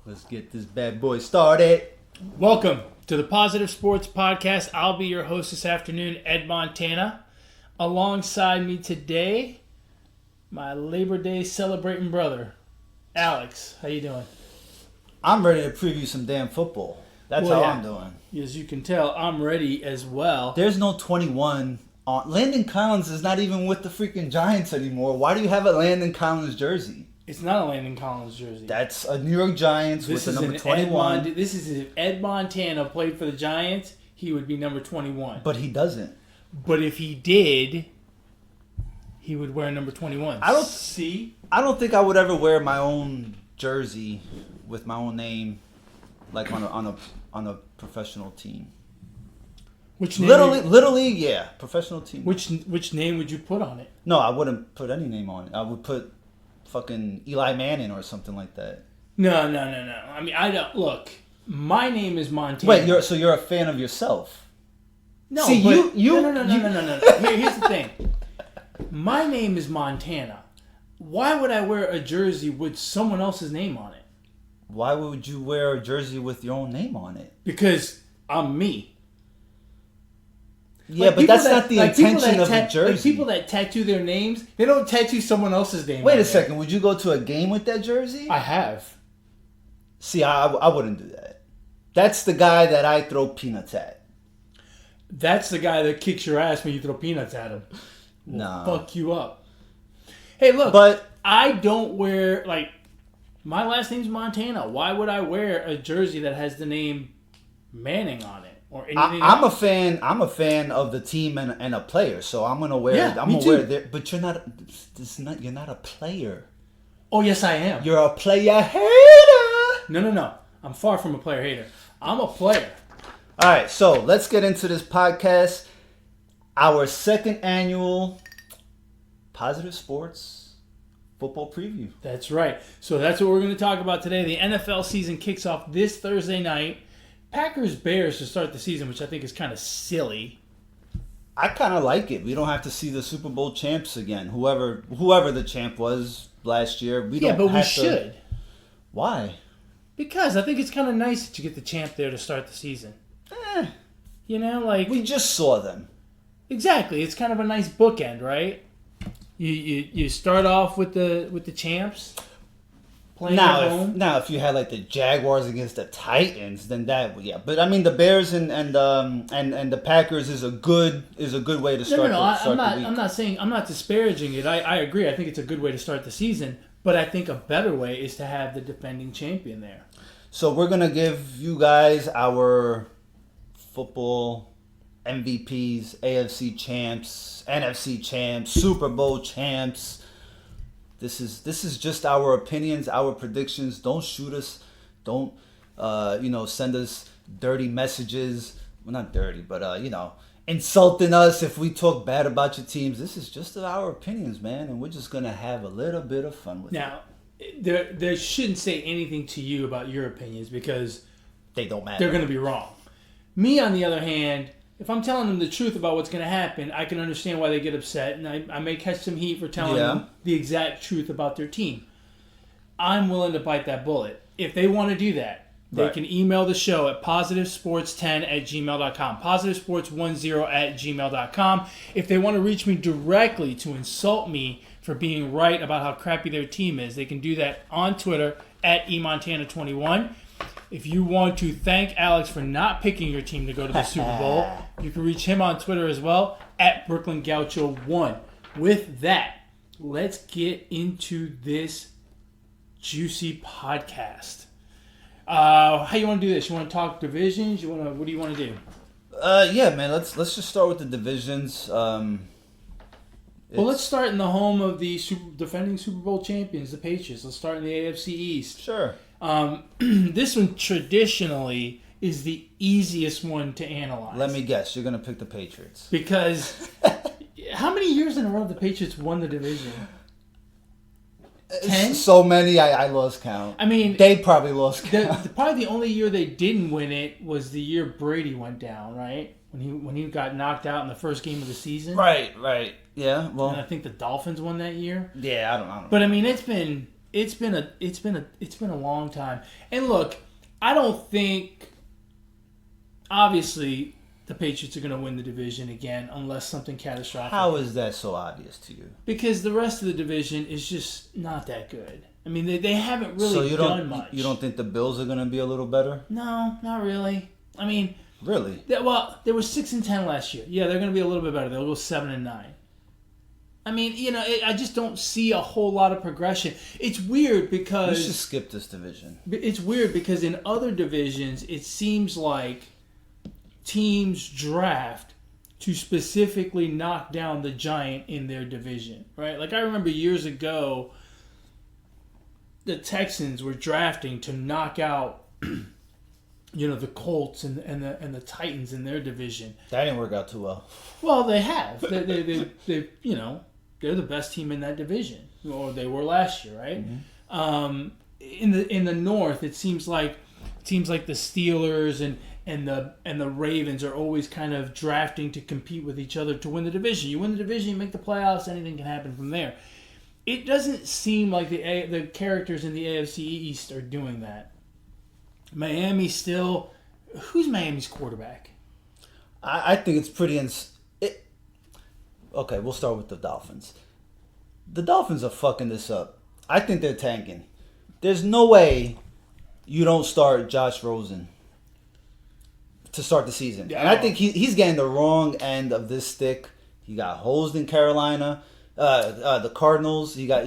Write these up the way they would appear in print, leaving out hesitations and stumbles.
Let's get this bad boy started. Welcome to the Positive Sports Podcast. I'll be your host this afternoon, Ed Montana. Alongside me today, my Labor Day celebrating brother, Alex. How you doing? I'm ready to preview some damn football. That's how I'm doing. As you can tell, I'm ready as well. There's no 21 on. Landon Collins is not even with the freaking Giants anymore. Why do you have a Landon Collins jersey? It's not a Landon Collins jersey. That's a New York Giants with the number 21. This is if Ed Montana played for the Giants, he would be number 21. But he doesn't. But if he did, he would wear number 21. I don't think I would ever wear my own jersey with my own name, like on a professional team. Which name Little League, yeah, professional team. Which name would you put on it? No, I wouldn't put any name on it. I would put fucking Eli Manning or something like that. No. I mean, I don't look. My name is Montana. Wait, you're a fan of yourself? No, see, but, you no. Here's the thing. My name is Montana. Why would I wear a jersey with someone else's name on it? Why would you wear a jersey with your own name on it? Because I'm me. Yeah, but that's not the intention of the jersey. Like people that tattoo their names, they don't tattoo someone else's name. Wait a second. Would you go to a game with that jersey? I have. See, I wouldn't do that. That's the guy that I throw peanuts at. That's the guy that kicks your ass when you throw peanuts at him. No. Fuck you up. Hey, look. But I don't wear, my last name's Montana. Why would I wear a jersey that has the name Manning on it? Or anything I'm else? a fan of the team and a player, so I'm gonna wear. Yeah, I'm me gonna too. wear there. But you're not. You're not a player. Oh, yes, I am. You're a player hater. No. I'm far from a player hater. I'm a player. All right, so let's get into this podcast. Our second annual Positive Sports Football Preview. That's right. So that's what we're going to talk about today. The NFL season kicks off this Thursday night. Packers-Bears to start the season, which I think is kind of silly. I kind of like it. We don't have to see the Super Bowl champs again. Whoever the champ was last year. We should. Why? Because I think it's kind of nice that you get the champ there to start the season. You know, we just saw them. Exactly. It's kind of a nice bookend, right? You start off with the champs. Now, if you had like the Jaguars against the Titans, then yeah. But I mean, the Bears and the Packers is a good way to start. I'm not disparaging it. I agree. I think it's a good way to start the season. But I think a better way is to have the defending champion there. So we're gonna give you guys our football MVPs, AFC champs, NFC champs, Super Bowl champs. This is just our opinions, our predictions. Don't shoot us. Don't send us dirty messages. Well, not dirty, but insulting us if we talk bad about your teams. This is just our opinions, man, and we're just gonna have a little bit of fun with it. Now, they shouldn't say anything to you about your opinions because they don't matter. They're gonna be wrong. Me, on the other hand, if I'm telling them the truth about what's going to happen, I can understand why they get upset, and I may catch some heat for telling them the exact truth about their team. I'm willing to bite that bullet. If they want to do that, they can email the show at positivesports10@gmail.com, positivesports10@gmail.com. If they want to reach me directly to insult me for being right about how crappy their team is, they can do that on Twitter at eMontana21. If you want to thank Alex for not picking your team to go to the Super Bowl, you can reach him on Twitter as well, at BrooklynGaucho1. With that, let's get into this juicy podcast. How you want to do this? You want to talk divisions? What do you want to do? Yeah, man. Let's just start with the divisions. Well, let's start in the home of the defending Super Bowl champions, the Patriots. Let's start in the AFC East. Sure. This one traditionally is the easiest one to analyze. Let me guess. You're going to pick the Patriots. Because how many years in a row have the Patriots won the division? 10? So many, I lost count. I mean, they probably lost count. Probably the only year they didn't win it was the year Brady went down, right? When he got knocked out in the first game of the season. Right. Yeah, well. And I think the Dolphins won that year. Yeah, I don't know. But, I mean, it's been it's been a long time. And look, I don't think obviously the Patriots are going to win the division again unless something catastrophic. How is that so obvious to you? Because the rest of the division is just not that good. I mean, they haven't really done much. You don't think the Bills are going to be a little better? No, not really. I mean, really? They were 6-10 last year. Yeah, they're going to be a little bit better. They'll go 7-9. I mean, I just don't see a whole lot of progression. It's weird because we should skip this division. It's weird because in other divisions, it seems like teams draft to specifically knock down the giant in their division, right? Like I remember years ago, the Texans were drafting to knock out, the Colts and the Titans in their division. That didn't work out too well. Well, they have. They they're the best team in that division, or they were last year, right? Mm-hmm. In the North, it seems like teams like the Steelers and the Ravens are always kind of drafting to compete with each other to win the division. You win the division, you make the playoffs, anything can happen from there. It doesn't seem like the characters in the AFC East are doing that. Miami still... Who's Miami's quarterback? I think it's pretty... Okay, we'll start with the Dolphins. The Dolphins are fucking this up. I think they're tanking. There's no way you don't start Josh Rosen to start the season. Yeah. And I think he's getting the wrong end of this stick. He got hosed in Carolina. The Cardinals, I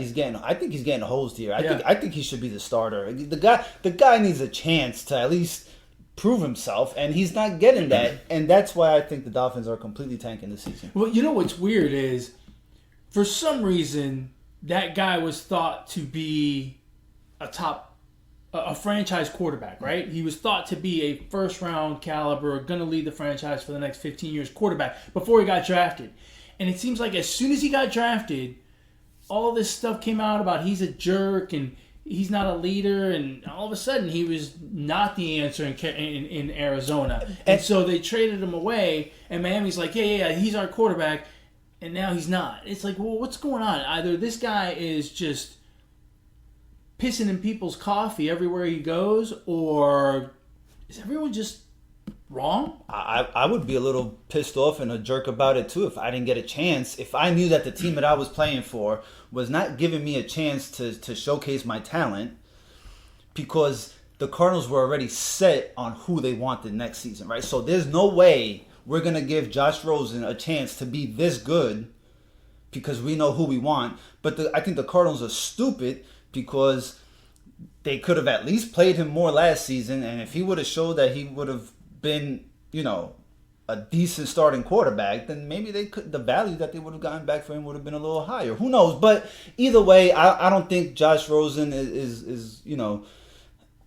think he's getting hosed here. I think he should be the starter. The guy needs a chance to at least prove himself, and he's not getting that. And that's why I think the Dolphins are completely tanking this season. Well, what's weird is, for some reason, that guy was thought to be a franchise quarterback, right? He was thought to be a first-round caliber, going to lead the franchise for the next 15 years quarterback before he got drafted. And it seems like as soon as he got drafted, all this stuff came out about he's a jerk and he's not a leader, and all of a sudden he was not the answer in Arizona. And so they traded him away, and Miami's like, yeah, he's our quarterback, and now he's not. It's like, well, what's going on? Either this guy is just pissing in people's coffee everywhere he goes, or is everyone just wrong? I would be a little pissed off and a jerk about it too if I didn't get a chance. If I knew that the team that I was playing for was not giving me a chance to showcase my talent, because the Cardinals were already set on who they wanted next season, right? So there's no way we're going to give Josh Rosen a chance to be this good because we know who we want. But I think the Cardinals are stupid because they could have at least played him more last season, and if he would have showed that he would have been, a decent starting quarterback, then maybe the value that they would have gotten back for him would have been a little higher. Who knows? But either way, I don't think Josh Rosen is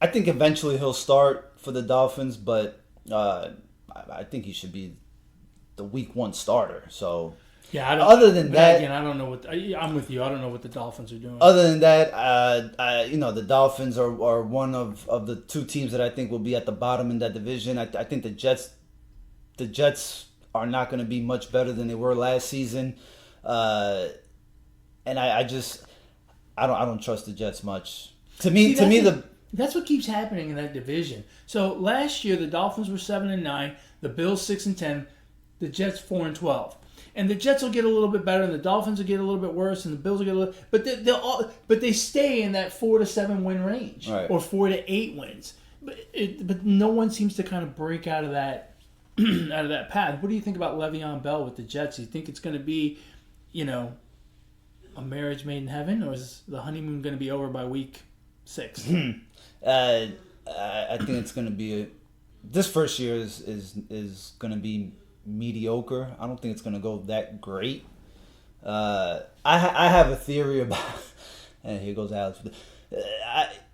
I think eventually he'll start for the Dolphins, but I think he should be the week 1 starter. So yeah, I'm with you. I don't know what the Dolphins are doing. Other than that, the Dolphins are one of the 2 teams that I think will be at the bottom in that division. I think the Jets are not going to be much better than they were last season, and I don't trust the Jets much. That's what keeps happening in that division. So last year the Dolphins were 7-9, the Bills 6-10, the Jets 4-12. And the Jets will get a little bit better, and the Dolphins will get a little bit worse, and the Bills will get a little. But they stay in that 4 to 7 win range, right, or 4 to 8 wins. But no one seems to kind of break out of that path. What do you think about Le'Veon Bell with the Jets? Do you think it's going to be, a marriage made in heaven, or is the honeymoon going to be over by week 6? I think it's going to be this first year is going to be mediocre. I don't think it's going to go that great. I have a theory about... And here goes Alex.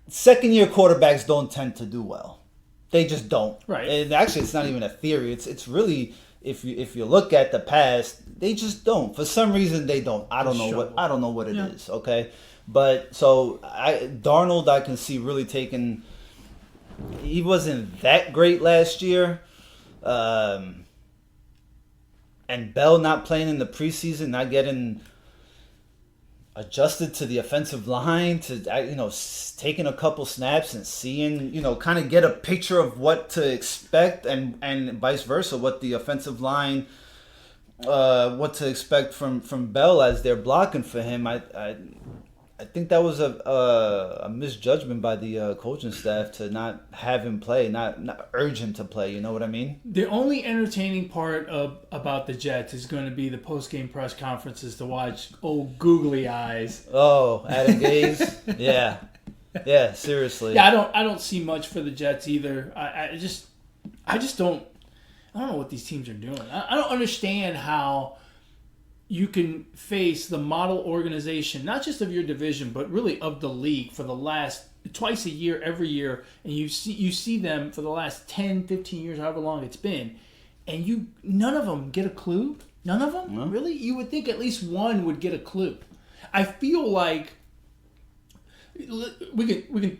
Second-year quarterbacks don't tend to do well. They just don't. Right. And actually, it's not even a theory. It's really, if you look at the past, they just don't. For some reason, they don't. I don't know what it is. Okay, but so Darnold, I can see really taking. He wasn't that great last year. And Bell not playing in the preseason, not getting adjusted to the offensive line, to taking a couple snaps and seeing, kind of get a picture of what to expect, and vice versa, what the offensive line, what to expect from Bell as they're blocking for him. I think that was a misjudgment by the coaching staff to not have him play, not urge him to play. You know what I mean? The only entertaining part about the Jets is going to be the post-game press conferences to watch old googly eyes. Oh, Adam Gaze? Yeah. Yeah, seriously. Yeah, I don't see much for the Jets either. I just don't know what these teams are doing. I don't understand how you can face the model organization, not just of your division, but really of the league for the last twice a year, every year, and you see them for the last 10, 15 years, however long it's been, and none of them get a clue? None of them? No. Really? You would think at least one would get a clue. I feel like we can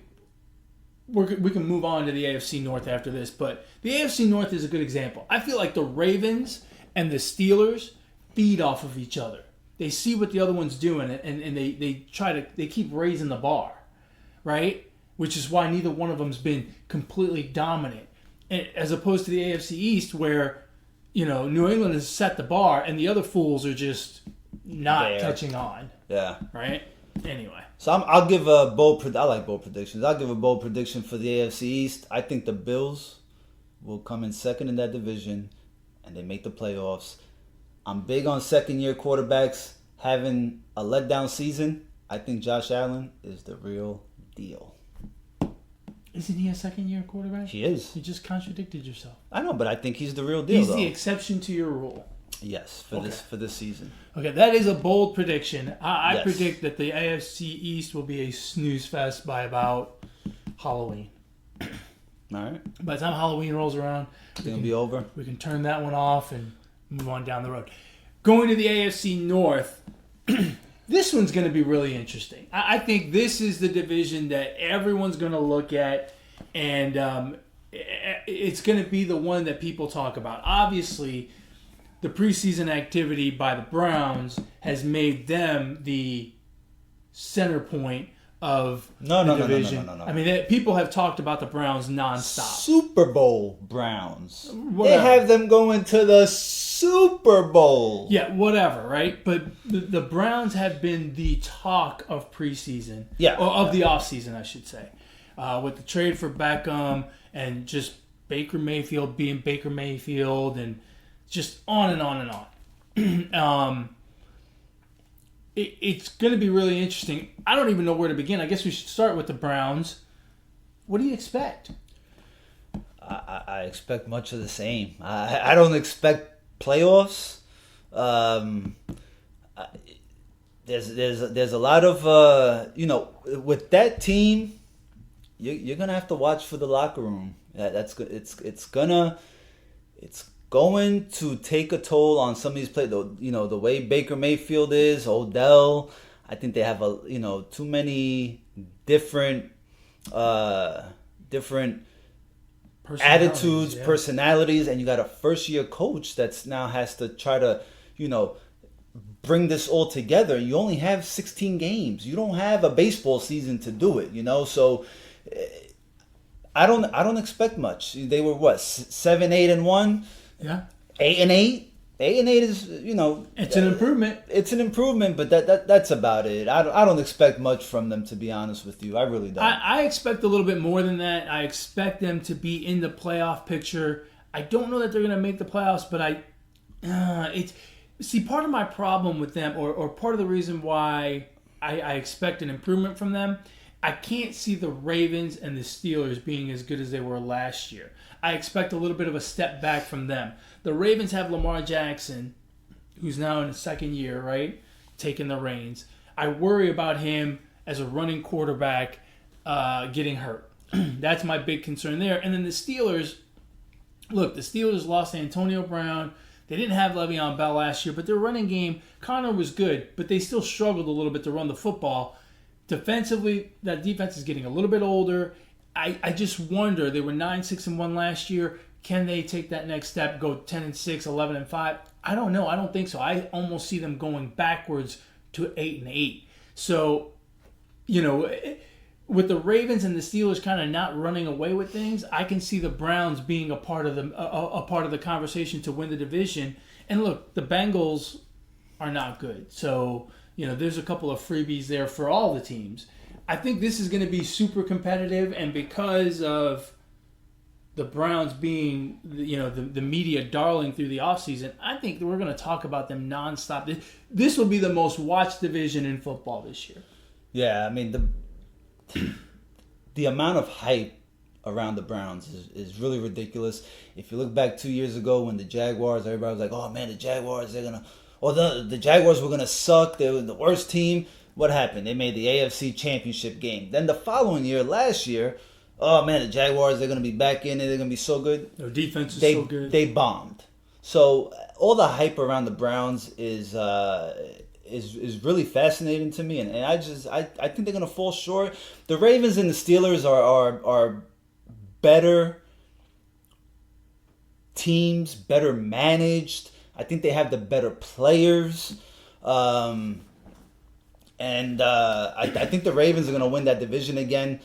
move on to the AFC North after this, but the AFC North is a good example. I feel like the Ravens and the Steelers feed off of each other. They see what the other one's doing, and they keep raising the bar, right? Which is why neither one of them's been completely dominant, as opposed to the AFC East, where New England has set the bar, and the other fools are just not catching on. Yeah. Right. Anyway. So I'll give a bold. I like bold predictions. I'll give a bold prediction for the AFC East. I think the Bills will come in second in that division, and they make the playoffs. I'm big on second-year quarterbacks having a letdown season. I think Josh Allen is the real deal. Isn't he a second-year quarterback? He is. You just contradicted yourself. I know, but I think he's the real deal. He's the exception to your rule. Yes, for this season. Okay, that is a bold prediction. I Yes. predict that the AFC East will be a snooze fest by about Halloween. All right, By the time Halloween rolls around, it's gonna be over. we can turn that one off and move on down the road. Going to the AFC North, this one's going to be really interesting. I think this is the division that everyone's going to look at, and it's going to be the one that people talk about. Obviously, the preseason activity by the Browns has made them the center point of the division. No. I mean, people have talked about the Browns nonstop. Super Bowl Browns. Whatever. They have them going to the Super Bowl. Yeah, whatever, right? But the Browns have been the talk of preseason. Yeah. Or of the offseason, I should say. With the trade for Beckham and just Baker Mayfield being Baker Mayfield and just on and on and on. It's going to be really interesting. I don't even know where to begin. I guess we should start with the Browns. What do you expect? I expect much of the same. I don't expect playoffs. There's a lot of with that team, you're gonna have to watch for the locker room. It's going to take a toll on some of these players. The way Baker Mayfield is, Odell. I think they have too many different attitudes, personalities, and you got a first-year coach that's now has to try to, bring this all together. You only have 16 games. You don't have a baseball season to do it, So I don't expect much. They were 7-8-1. Yeah. 8-8. 8-8 is it's an improvement. It's an improvement, but that's about it. I don't expect much from them, to be honest with you. I really don't. I expect a little bit more than that. I expect them to be in the playoff picture. I don't know that they're going to make the playoffs, but part of my problem with them, or part of the reason why I expect an improvement from them, I can't see the Ravens and the Steelers being as good as they were last year. I expect a little bit of a step back from them. The Ravens have Lamar Jackson, who's now in his second year, right, taking the reins. I worry about him as a running quarterback getting hurt. That's my big concern there. And then the Steelers, the Steelers lost Antonio Brown. They didn't have Le'Veon Bell last year, but their running game, Connor was good, but they still struggled a little bit to run the football. Defensively, that defense is getting a little bit older. I just wonder, they were 9-6-1 last year. Can they take that next step, go 10-6, 11-5? I don't know. I don't think so. I almost see them going backwards to 8-8. So, with the Ravens and the Steelers kind of not running away with things, I can see the Browns being a part of the conversation to win the division. And look, the Bengals are not good, so there's a couple of freebies there for all the teams. I think this is going to be super competitive, and because of the Browns being the media darling through the offseason, I think we're going to talk about them nonstop. This will be the most watched division in football this year. Yeah, I mean the amount of hype around the Browns is really ridiculous. If you look back 2 years ago when the Jaguars, everybody was like, "Oh man, the Jaguars, the Jaguars were gonna suck. They were the worst team." What happened? They made the AFC Championship game. Then the following year, last year, oh man, the Jaguars, they're gonna be back in it. They're gonna be so good. Their defense is so good. They bombed. So all the hype around the Browns is really fascinating to me, and I think they're gonna fall short. The Ravens and the Steelers are better teams, better managed. I think they have the better players, and I think the Ravens are gonna win that division again.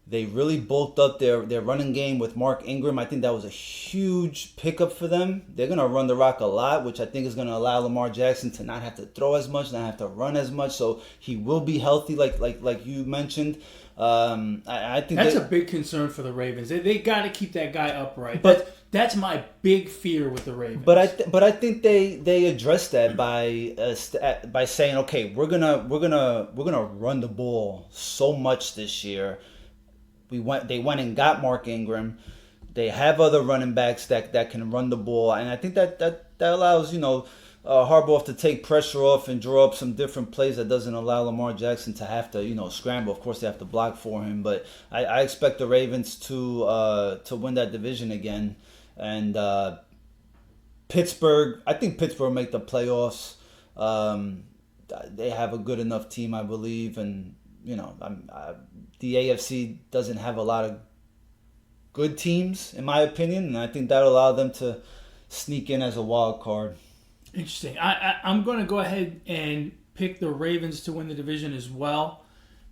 They really bulked up their running game with Mark Ingram. I think that was a huge pickup for them. They're going to run the rock a lot, which I think is going to allow Lamar Jackson to not have to throw as much, not have to run as much. So he will be healthy, like you mentioned. I think that's a big concern for the Ravens. They got to keep that guy upright. But that's my big fear with the Ravens. But I think they addressed that by saying, okay, we're gonna run the ball so much this year. They went and got Mark Ingram. They have other running backs that can run the ball, and I think that allows Harbaugh to take pressure off and draw up some different plays that doesn't allow Lamar Jackson to have to scramble. Of course, they have to block for him, but I expect the Ravens to win that division again. And Pittsburgh, I think Pittsburgh will make the playoffs. They have a good enough team, I believe, and the AFC doesn't have a lot of good teams, in my opinion, and I think that'll allow them to sneak in as a wild card. Interesting. I'm going to go ahead and pick the Ravens to win the division as well,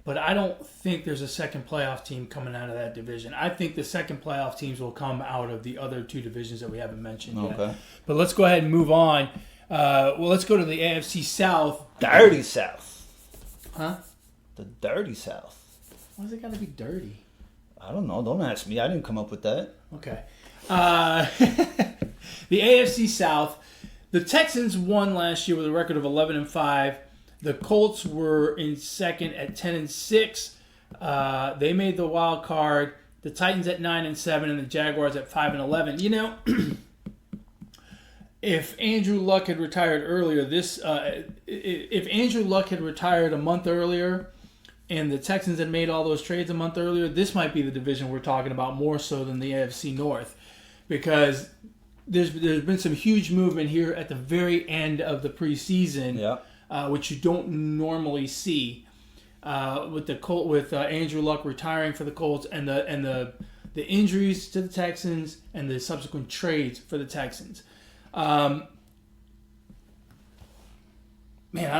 but I don't think there's a second playoff team coming out of that division. I think the second playoff teams will come out of the other two divisions that we haven't mentioned yet. But let's go ahead and move on. Let's go to the AFC South. Dirty South. Huh? The Dirty South. Why's it got to be dirty? I don't know. Don't ask me. I didn't come up with that. Okay. The AFC South. The Texans won last year with a record of 11-5. The Colts were in second at 10-6. They made the wild card. The Titans at 9-7, and the Jaguars at 5-11. If Andrew Luck had retired earlier, if Andrew Luck had retired a month earlier, and the Texans had made all those trades a month earlier, this might be the division we're talking about more so than the AFC North, because there's been some huge movement here at the very end of the preseason, which you don't normally see, with Andrew Luck retiring for the Colts and the injuries to the Texans and the subsequent trades for the Texans. Man,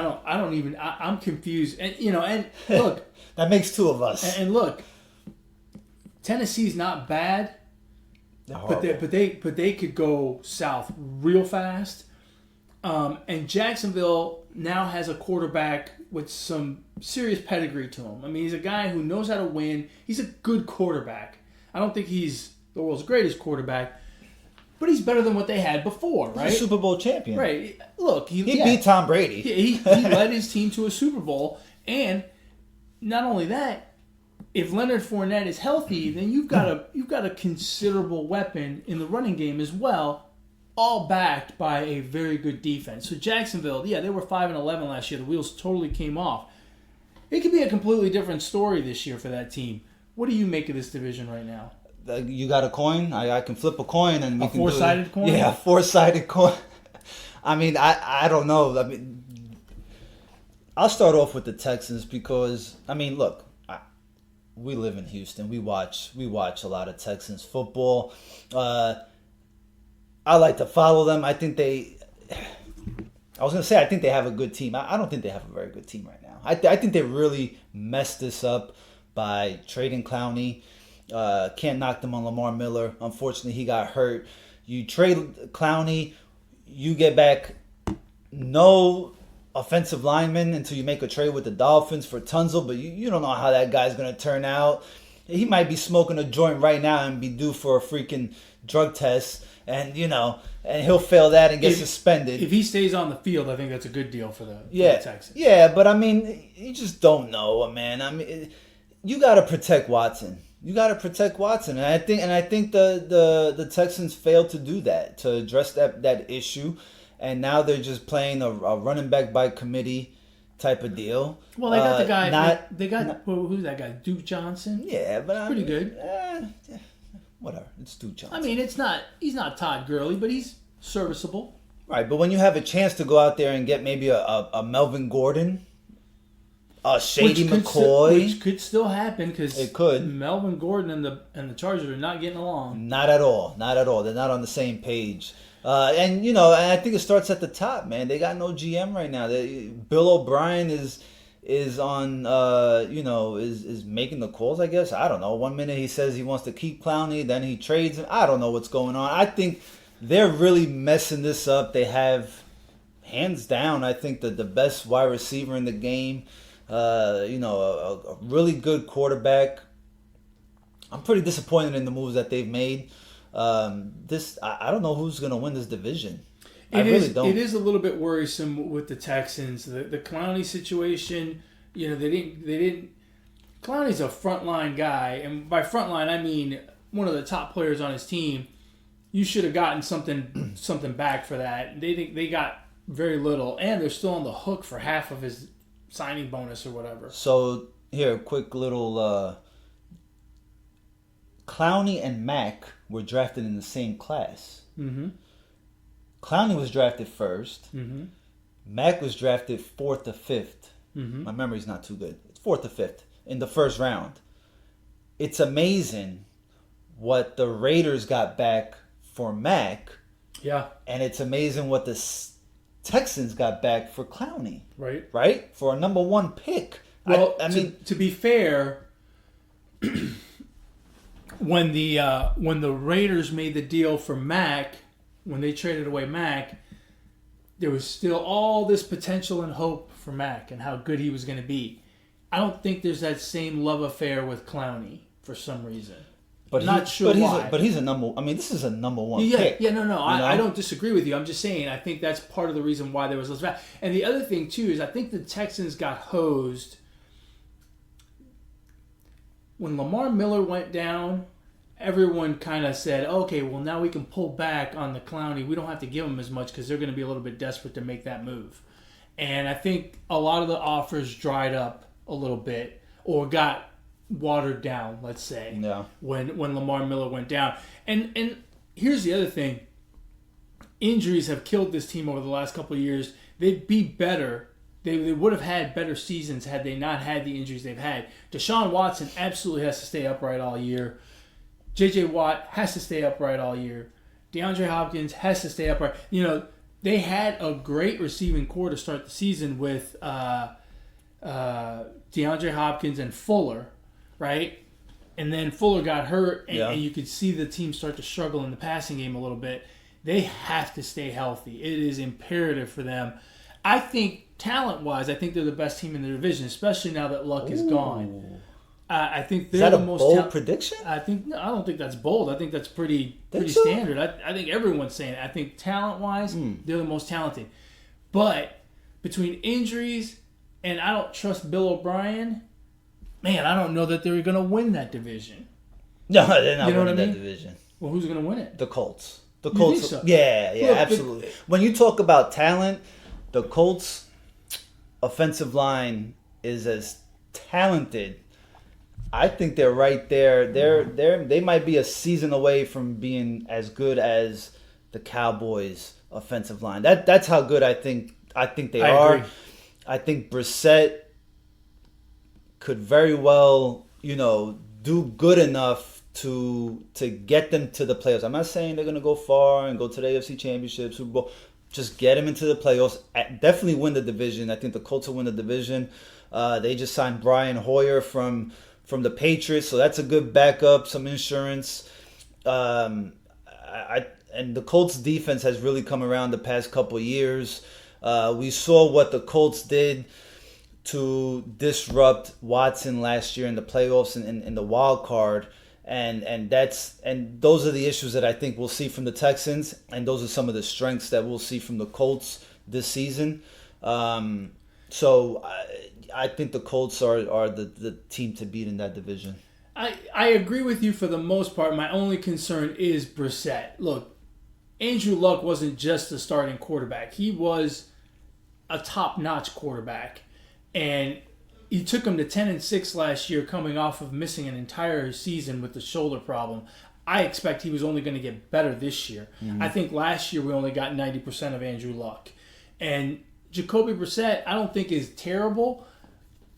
I'm confused. And look. That makes two of us. And look, Tennessee's not bad, but they could go south real fast. And Jacksonville now has a quarterback with some serious pedigree to him. I mean, he's a guy who knows how to win. He's a good quarterback. I don't think he's the world's greatest quarterback, but he's better than what they had before, right? He's a Super Bowl champion. Right. Look, he beat Tom Brady. He led his team to a Super Bowl, and not only that, if Leonard Fournette is healthy, then you've got a considerable weapon in the running game as well, all backed by a very good defense. So Jacksonville, they were 5-11 last year. The wheels totally came off. It could be a completely different story this year for that team. What do you make of this division right now? You got a coin? I can flip a coin and we can four-sided coin? Yeah, four-sided coin. I mean, I don't know. I mean, I'll start off with the Texans because, I mean, look, we live in Houston. We watch a lot of Texans football. I like to follow them. I think I was gonna say I think they have a good team. I don't think they have a very good team right now. I think they really messed this up by trading Clowney. Can't knock them on Lamar Miller. Unfortunately, he got hurt. You trade Clowney, you get back no offensive lineman until you make a trade with the Dolphins for Tunzel, but you don't know how that guy's going to turn out. He might be smoking a joint right now and be due for a freaking drug test, and and he'll fail that and get suspended. If he stays on the field, I think that's a good deal for the Texans. Yeah, but I mean, you just don't know, man. I mean, you got to protect Watson. You got to protect Watson, and I think the Texans failed to do that, to address that issue. And now they're just playing a running back by committee type of deal. Well, they got the guy. Who's that guy? Duke Johnson. Yeah, but pretty good. Whatever. It's Duke Johnson. I mean, he's not Todd Gurley, but he's serviceable. Right, but when you have a chance to go out there and get maybe a Melvin Gordon, a Shady McCoy, which could still happen because it could. Melvin Gordon and the Chargers are not getting along. Not at all. They're not on the same page. And I think it starts at the top, man. They got no GM right now. Bill O'Brien is on, is making the calls, I guess. I don't know. One minute he says he wants to keep Clowney, then he trades him. I don't know what's going on. I think they're really messing this up. They have, hands down, I think the best wide receiver in the game. A really good quarterback. I'm pretty disappointed in the moves that they've made. I don't know who's going to win this division. I really don't. It is a little bit worrisome with the Texans. The Clowney situation, they didn't. Clowney's a frontline guy, and by frontline I mean one of the top players on his team. You should have gotten something back for that. They got very little, and they're still on the hook for half of his signing bonus or whatever. So here, a quick little. Clowney and Mack were drafted in the same class. Mm-hmm. Clowney was drafted first. Mm-hmm. Mack was drafted 4th or 5th. Mm-hmm. My memory's not too good. It's 4th or 5th in the first round. It's amazing what the Raiders got back for Mack. Yeah. And it's amazing what the Texans got back for Clowney. Right? For a number 1 pick. Well, I mean, to be fair, when the Raiders made the deal for Mack, when they traded away Mack, there was still all this potential and hope for Mack and how good he was going to be. I don't think there's that same love affair with Clowney for some reason. But not sure why. But he's a number. I mean, this is a number 1 pick. Yeah, no. I don't disagree with you. I'm just saying I think that's part of the reason why there was less value. And the other thing too is I think the Texans got hosed when Lamar Miller went down. Everyone kind of said, okay, well, now we can pull back on the Clowney. We don't have to give them as much because they're going to be a little bit desperate to make that move. And I think a lot of the offers dried up a little bit or got watered down, let's say, when Lamar Miller went down. And here's the other thing. Injuries have killed this team over the last couple of years. They'd be better. They would have had better seasons had they not had the injuries they've had. Deshaun Watson absolutely has to stay upright all year. J.J. Watt has to stay upright all year. DeAndre Hopkins has to stay upright. They had a great receiving core to start the season with DeAndre Hopkins and Fuller, right? And then Fuller got hurt, and you could see the team start to struggle in the passing game a little bit. They have to stay healthy. It is imperative for them. I think, talent-wise, I think they're the best team in the division, especially now that Luck is gone. I think they're the most bold prediction? I don't think that's bold. I think that's pretty standard. I think everyone's saying it. I think talent-wise, they're the most talented. But between injuries and I don't trust Bill O'Brien, man, I don't know that they're going to win that division. No, they're not winning that division. Well, who's going to win it? The Colts. You think so? Yeah, look, absolutely. When you talk about talent, the Colts' offensive line is as talented. I think they're right there. They might be a season away from being as good as the Cowboys' offensive line. That's how good I think they are. Agree. I think Brissett could very well, do good enough to get them to the playoffs. I'm not saying they're going to go far and go to the AFC Championship, Super Bowl. Just get him into the playoffs. Definitely win the division. I think the Colts will win the division. They just signed Brian Hoyer from the Patriots, so that's a good backup, some insurance. And the Colts defense has really come around the past couple of years. We saw what the Colts did to disrupt Watson last year in the playoffs and in the wild card. And those are the issues that I think we'll see from the Texans, and those are some of the strengths that we'll see from the Colts this season. So I think the Colts are the team to beat in that division. I agree with you for the most part. My only concern is Brissett. Look, Andrew Luck wasn't just a starting quarterback. He was a top-notch quarterback. And he took him to 10-6 last year, coming off of missing an entire season with the shoulder problem. I expect he was only going to get better this year. I think last year we only got 90% of Andrew Luck. And Jacoby Brissett, I don't think is terrible,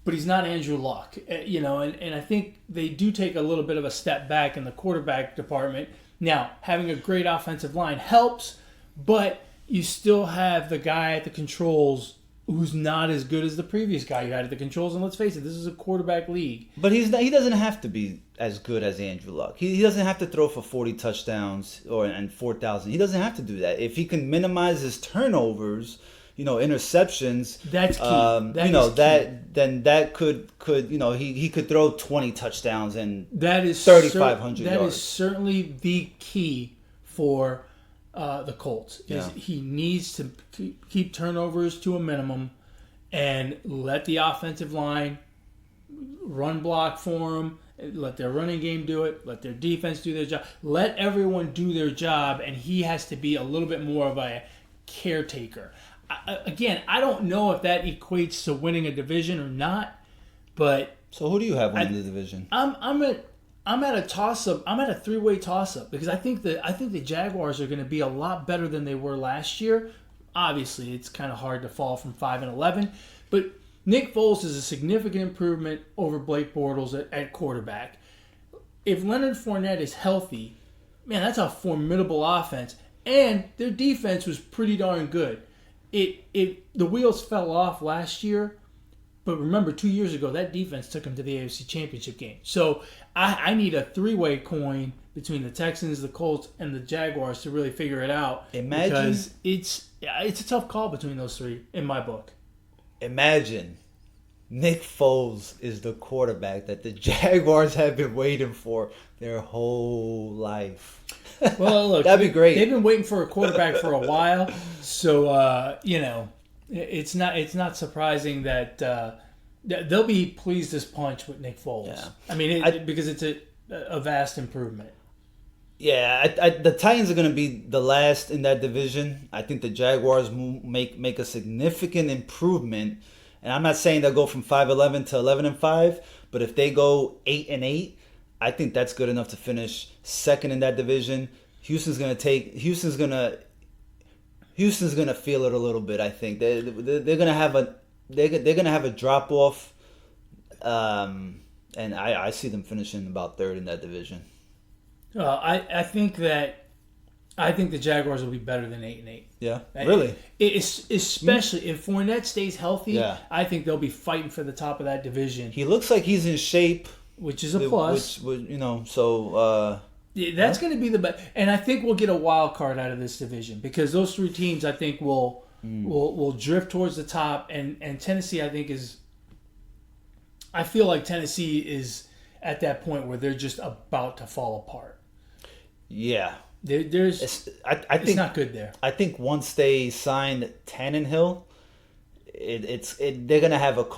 but he's not Andrew Luck. And I think they do take a little bit of a step back in the quarterback department. Now, having a great offensive line helps, but you still have the guy at the controls who's not as good as the previous guy you had at the controls. And let's face it, this is a quarterback league. But he doesn't have to be as good as Andrew Luck. He doesn't have to throw for 40 touchdowns and 4,000. He doesn't have to do that. If he can minimize his turnovers, interceptions, that's key. Then that could he could throw 20 touchdowns and that is 3,500 yards. That is certainly the key for the Colts. He needs to keep turnovers to a minimum and let the offensive line run block for him. Let their running game do it. Let their defense do their job. Let everyone do their job, and he has to be a little bit more of a caretaker. Again, I don't know if that equates to winning a division or not, but so who do you have winning the division? I'm at a toss-up. I'm at a three-way toss-up because I think the Jaguars are going to be a lot better than they were last year. Obviously, it's kind of hard to fall from 5-11, but Nick Foles is a significant improvement over Blake Bortles at quarterback. If Leonard Fournette is healthy, man, that's a formidable offense, and their defense was pretty darn good. The wheels fell off last year. But remember, 2 years ago, that defense took them to the AFC Championship game. So I need a three-way coin between the Texans, the Colts, and the Jaguars to really figure it out. Because it's a tough call between those three in my book. Imagine Nick Foles is the quarterback that the Jaguars have been waiting for their whole life. Well, look, that'd be great. They've been waiting for a quarterback for a while, so it's not surprising that they'll be pleased as punch with Nick Foles. Yeah. I mean, because it's a vast improvement. Yeah, the Titans are going to be the last in that division. I think the Jaguars make a significant improvement, and I'm not saying they'll go from 5-11 to 11-5, but if they go 8-8, I think that's good enough to finish second in that division. Houston's gonna feel it a little bit. I think they're gonna have a drop off, and I see them finishing about third in that division. I think the Jaguars will be better than 8-8. Yeah, really. Especially if Fournette stays healthy. Yeah. I think they'll be fighting for the top of that division. He looks like he's in shape, which is a plus. That's going to be the best, and I think we'll get a wild card out of this division because those three teams I think will drift towards the top, and Tennessee I think is. I feel like Tennessee is at that point where they're just about to fall apart. Yeah, it's not good there. I think once they signed Tannehill, they're gonna have a it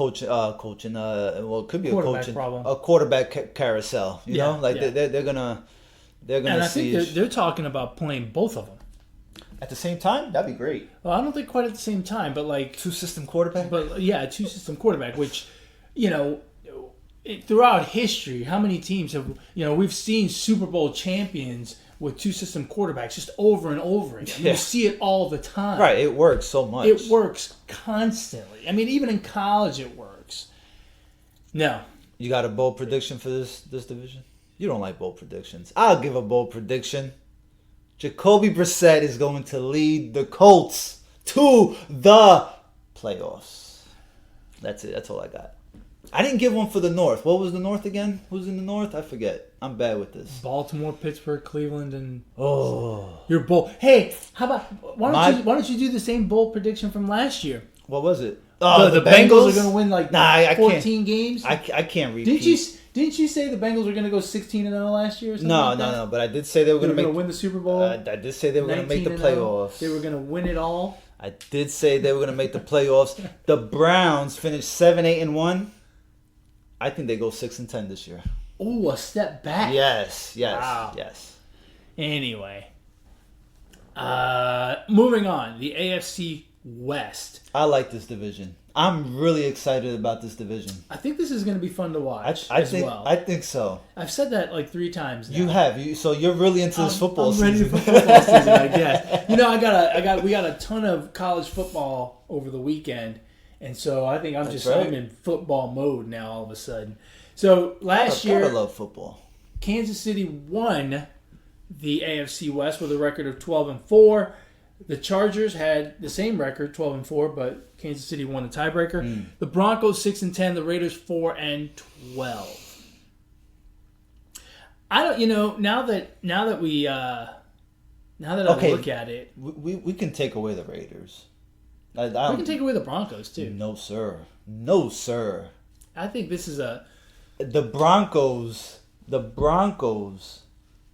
could be a quarterback carousel. You know, they're gonna. And I think they're talking about playing both of them at the same time. That'd be great. Well, I don't think quite at the same time, but like two-system quarterback. But yeah, a two-system quarterback. Which, throughout history, how many teams have we've seen Super Bowl champions with two-system quarterbacks just over and over again. Yeah. You see it all the time. Right, it works so much. It works constantly. I mean, even in college, it works. No, you got a bold prediction for this division? You don't like bold predictions. I'll give a bold prediction. Jacoby Brissett is going to lead the Colts to the playoffs. That's it. That's all I got. I didn't give one for the North. What was the North again? Who's in the North? I forget. I'm bad with this. Baltimore, Pittsburgh, Cleveland, and Oh, your bowl. Hey, how about why don't you do the same bowl prediction from last year? what was it? Oh, the Bengals are going to win like I 14 can't. games. I can't repeat. Didn't you say the Bengals were going to go 16-0 last year? Or something No, like that? no. But I did say they were They going were to going to win the Super Bowl. I did say they were going to make the 19-0. playoffs. They were going to win it all. I did say they were going to make the playoffs. The Browns finished 7-8-1. I think they go 6-10 this year. Oh, a step back. Yes. Wow. Yes. Anyway, moving on. The AFC West. I like this division. I'm really excited about this division. I think this is going to be fun to watch I as think well. I think so. I've said that like 3 times now. You have so you're really into this football I'm ready season. for football season, I guess. You know, we got a ton of college football over the weekend, and so I think I'm right. in football mode now all of a sudden. So last I year, love football. Kansas City won the AFC West with a record of 12-4. The Chargers had the same record, 12-4, but Kansas City won the tiebreaker. The Broncos 6-10, the Raiders 4-12. I don't, now that I look at it, We can take away the Raiders. we can take away the Broncos too. No sir. I think this is The Broncos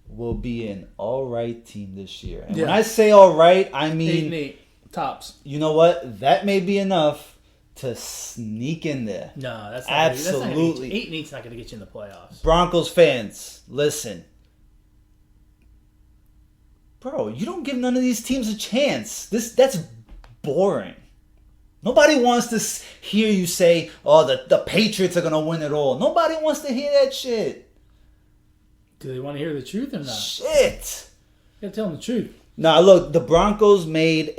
will be an all right team this year. And when I say all right, I mean 8-8 tops. You know what? That may be enough to sneak in there. No, that's not absolutely. 8-8's not going to get you in the playoffs. Broncos fans, listen. Bro, you don't give none of these teams a chance. That's boring. Nobody wants to hear you say, "Oh, the Patriots are going to win it all." Nobody wants to hear that shit. Do they want to hear the truth or not? Shit. You gotta tell them the truth. Now, look, the Broncos made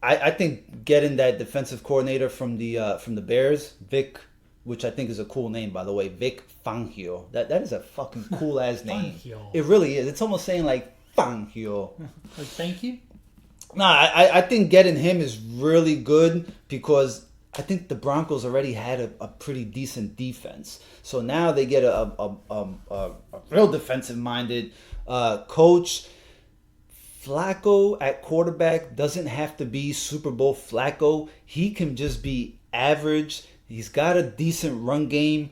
I think getting that defensive coordinator from the Bears, Vic, which I think is a cool name, by the way, Vic Fangio. That is a fucking cool ass name. Fangio. It really is. It's almost saying like Fangio. Like, thank you. Nah, I think getting him is really good because I think the Broncos already had a pretty decent defense. So now they get a real defensive-minded coach. Flacco at quarterback doesn't have to be Super Bowl Flacco. He can just be average. He's got a decent run game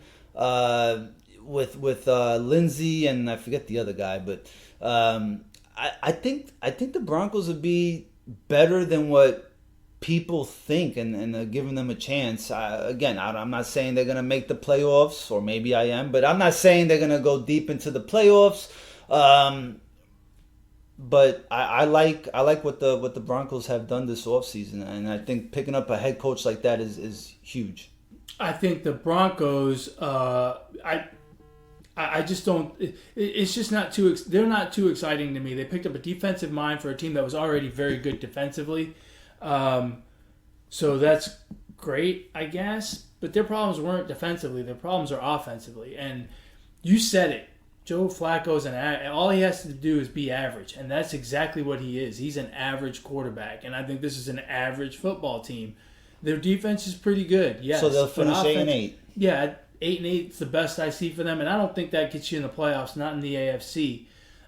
with Lindsey and I forget the other guy, but I think the Broncos would be better than what people think, and giving them a chance. I'm not saying they're gonna make the playoffs, or maybe I am, but I'm not saying they're gonna go deep into the playoffs. But I like what the Broncos have done this offseason, and I think picking up a head coach like that is huge. I think the Broncos. I just don't. It's just not too. They're not too exciting to me. They picked up a defensive mind for a team that was already very good defensively, so that's great, I guess. But their problems weren't defensively. Their problems are offensively, and you said it. Joe Flacco's all he has to do is be average, and that's exactly what he is. He's an average quarterback, and I think this is an average football team. Their defense is pretty good, yes. So they'll finish 8-8. Yeah, 8-8 is the best I see for them, and I don't think that gets you in the playoffs. Not in the AFC,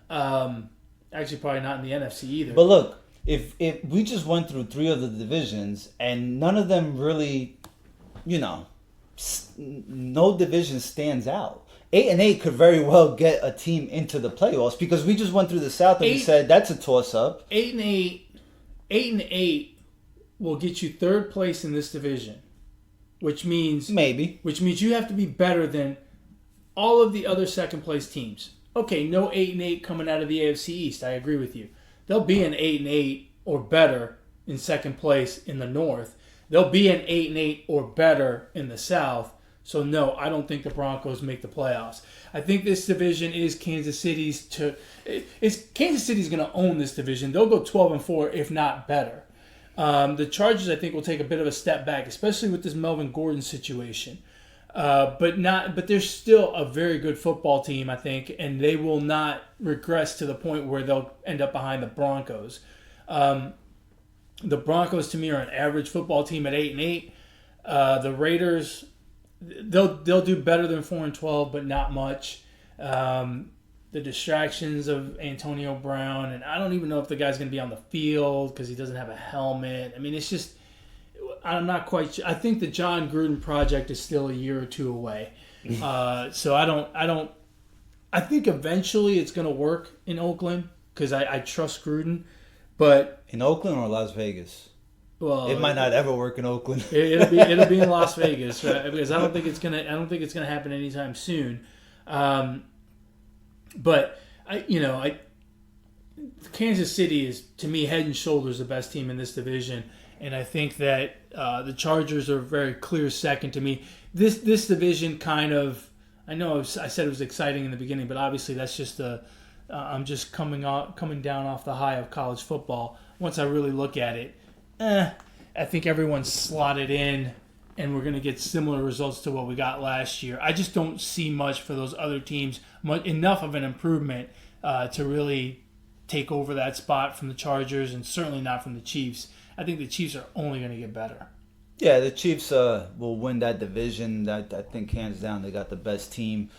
actually probably not in the NFC either. But look, if we just went through 3 of the divisions and none of them really, no division stands out. 8-8 could very well get a team into the playoffs because we just went through the South and we said that's a toss-up. 8-8 will get you third place in this division, which means you have to be better than all of the other second place teams. Okay, no 8-8 coming out of the AFC East. I agree with you. They'll be an 8-8 or better in second place in the North. They'll be an 8-8 or better in the South. So no, I don't think the Broncos make the playoffs. I think this division is Kansas City's. Kansas City's going to own this division. They'll go 12-4, if not better. The Chargers, I think, will take a bit of a step back, especially with this Melvin Gordon situation. But they're still a very good football team, I think, and they will not regress to the point where they'll end up behind the Broncos. The Broncos to me are an average football team at 8-8. The Raiders, they'll do better than 4-12, but not much. The distractions of Antonio Brown, and I don't even know if the guy's going to be on the field because he doesn't have a helmet. I mean, it's just, I'm not quite sure. I think the John Gruden project is still a year or two away. So I think eventually it's going to work in Oakland because I trust Gruden, but In Oakland or Las Vegas? well, It might not ever work in Oakland. it'll be in Las Vegas, right? Because I don't think it's gonna happen anytime soon. But Kansas City is, to me, head and shoulders the best team in this division, and I think that the Chargers are a very clear second to me. This division kind of, I know I said it was exciting in the beginning, but obviously that's just I'm just coming down off the high of college football. Once I really look at it, I think everyone's slotted in, and we're going to get similar results to what we got last year. I just don't see much for those other teams, enough of an improvement to really take over that spot from the Chargers, and certainly not from the Chiefs. I think the Chiefs are only going to get better. Yeah, the Chiefs will win that division. I think hands down they got the best team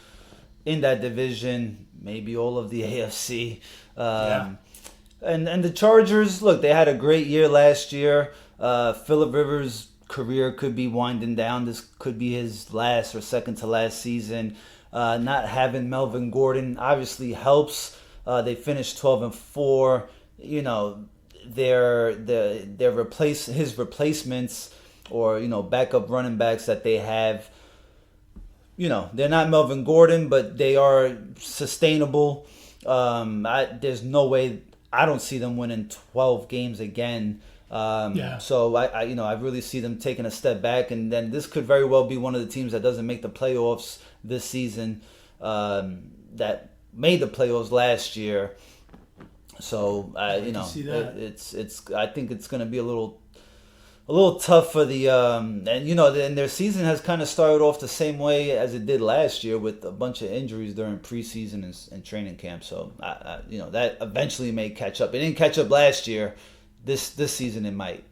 in that division. Maybe all of the AFC. Yeah. And the Chargers, look, they had a great year last year. Phillip Rivers' career could be winding down. This could be his last or second to last season. Not having Melvin Gordon obviously helps. They finished 12-4. You know, his replacements, or backup running backs that they have. They're not Melvin Gordon, but they are sustainable. There's no way. I don't see them winning 12 games again. So I really see them taking a step back, and then this could very well be one of the teams that doesn't make the playoffs this season, that made the playoffs last year. So see that. it's I think it's going to be a little tough for the and their season has kind of started off the same way as it did last year, with a bunch of injuries during preseason and training camp. So that eventually may catch up. It didn't catch up last year. This season it might.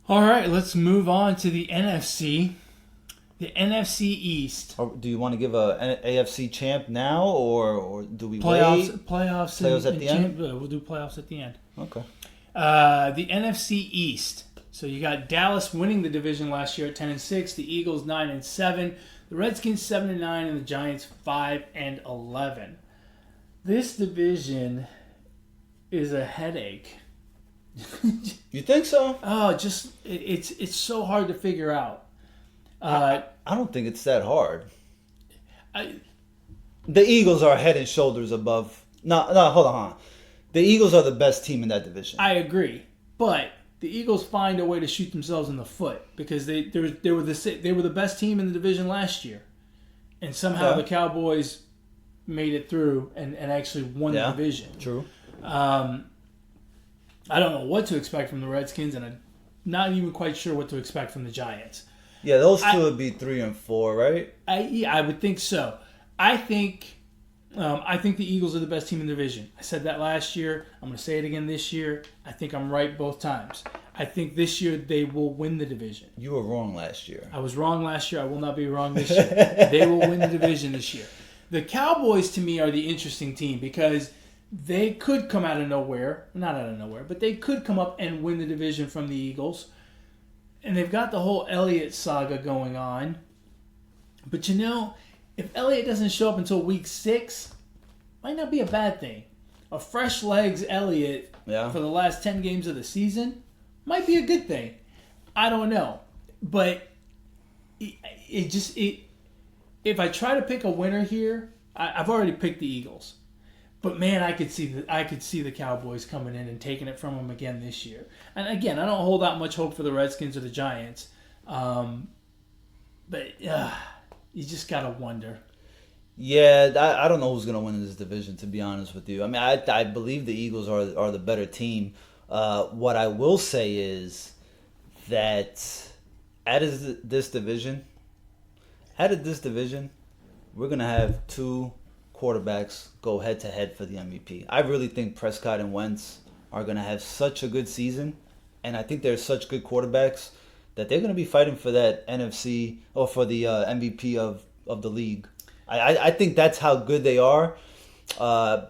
All right, let's move on to the NFC. The NFC East. Do you want to give an AFC champ now, or do we Playoffs wait? Playoffs at the end? We'll do playoffs at the end. Okay. The NFC East. So you got Dallas winning the division last year at 10-6, the Eagles 9-7, the Redskins 7-9, and the Giants 5-11. This division is a headache. You think so? Oh, it's so hard to figure out. I don't think it's that hard. I The Eagles are head and shoulders above. No, hold on. The Eagles are the best team in that division. I agree, but the Eagles find a way to shoot themselves in the foot because they were the best team in the division last year, and somehow the Cowboys made it through and actually won the division. True. I don't know what to expect from the Redskins, and I'm not even quite sure what to expect from the Giants. Yeah, those two would be 3-4, right? I would think so. I think the Eagles are the best team in the division. I said that last year. I'm going to say it again this year. I think I'm right both times. I think this year they will win the division. You were wrong last year. I was wrong last year. I will not be wrong this year. They will win the division this year. The Cowboys, to me, are the interesting team because they could come out of nowhere. Not out of nowhere, but they could come up and win the division from the Eagles. And they've got the whole Elliott saga going on. But if Elliott doesn't show up until week 6, might not be a bad thing. A fresh legs Elliott for the last 10 games of the season might be a good thing. I don't know. But if I try to pick a winner here, I've already picked the Eagles. But man, I could see the Cowboys coming in and taking it from them again this year. And again, I don't hold out much hope for the Redskins or the Giants. But you just gotta wonder. Yeah, I don't know who's gonna win this division, to be honest with you. I mean, I believe the Eagles are the better team. What I will say is that out of this division, we're gonna have two quarterbacks go head to head for the MVP. I really think Prescott and Wentz are going to have such a good season, and I think they're such good quarterbacks that they're going to be fighting for that NFC or for the MVP of the league. I think that's how good they are.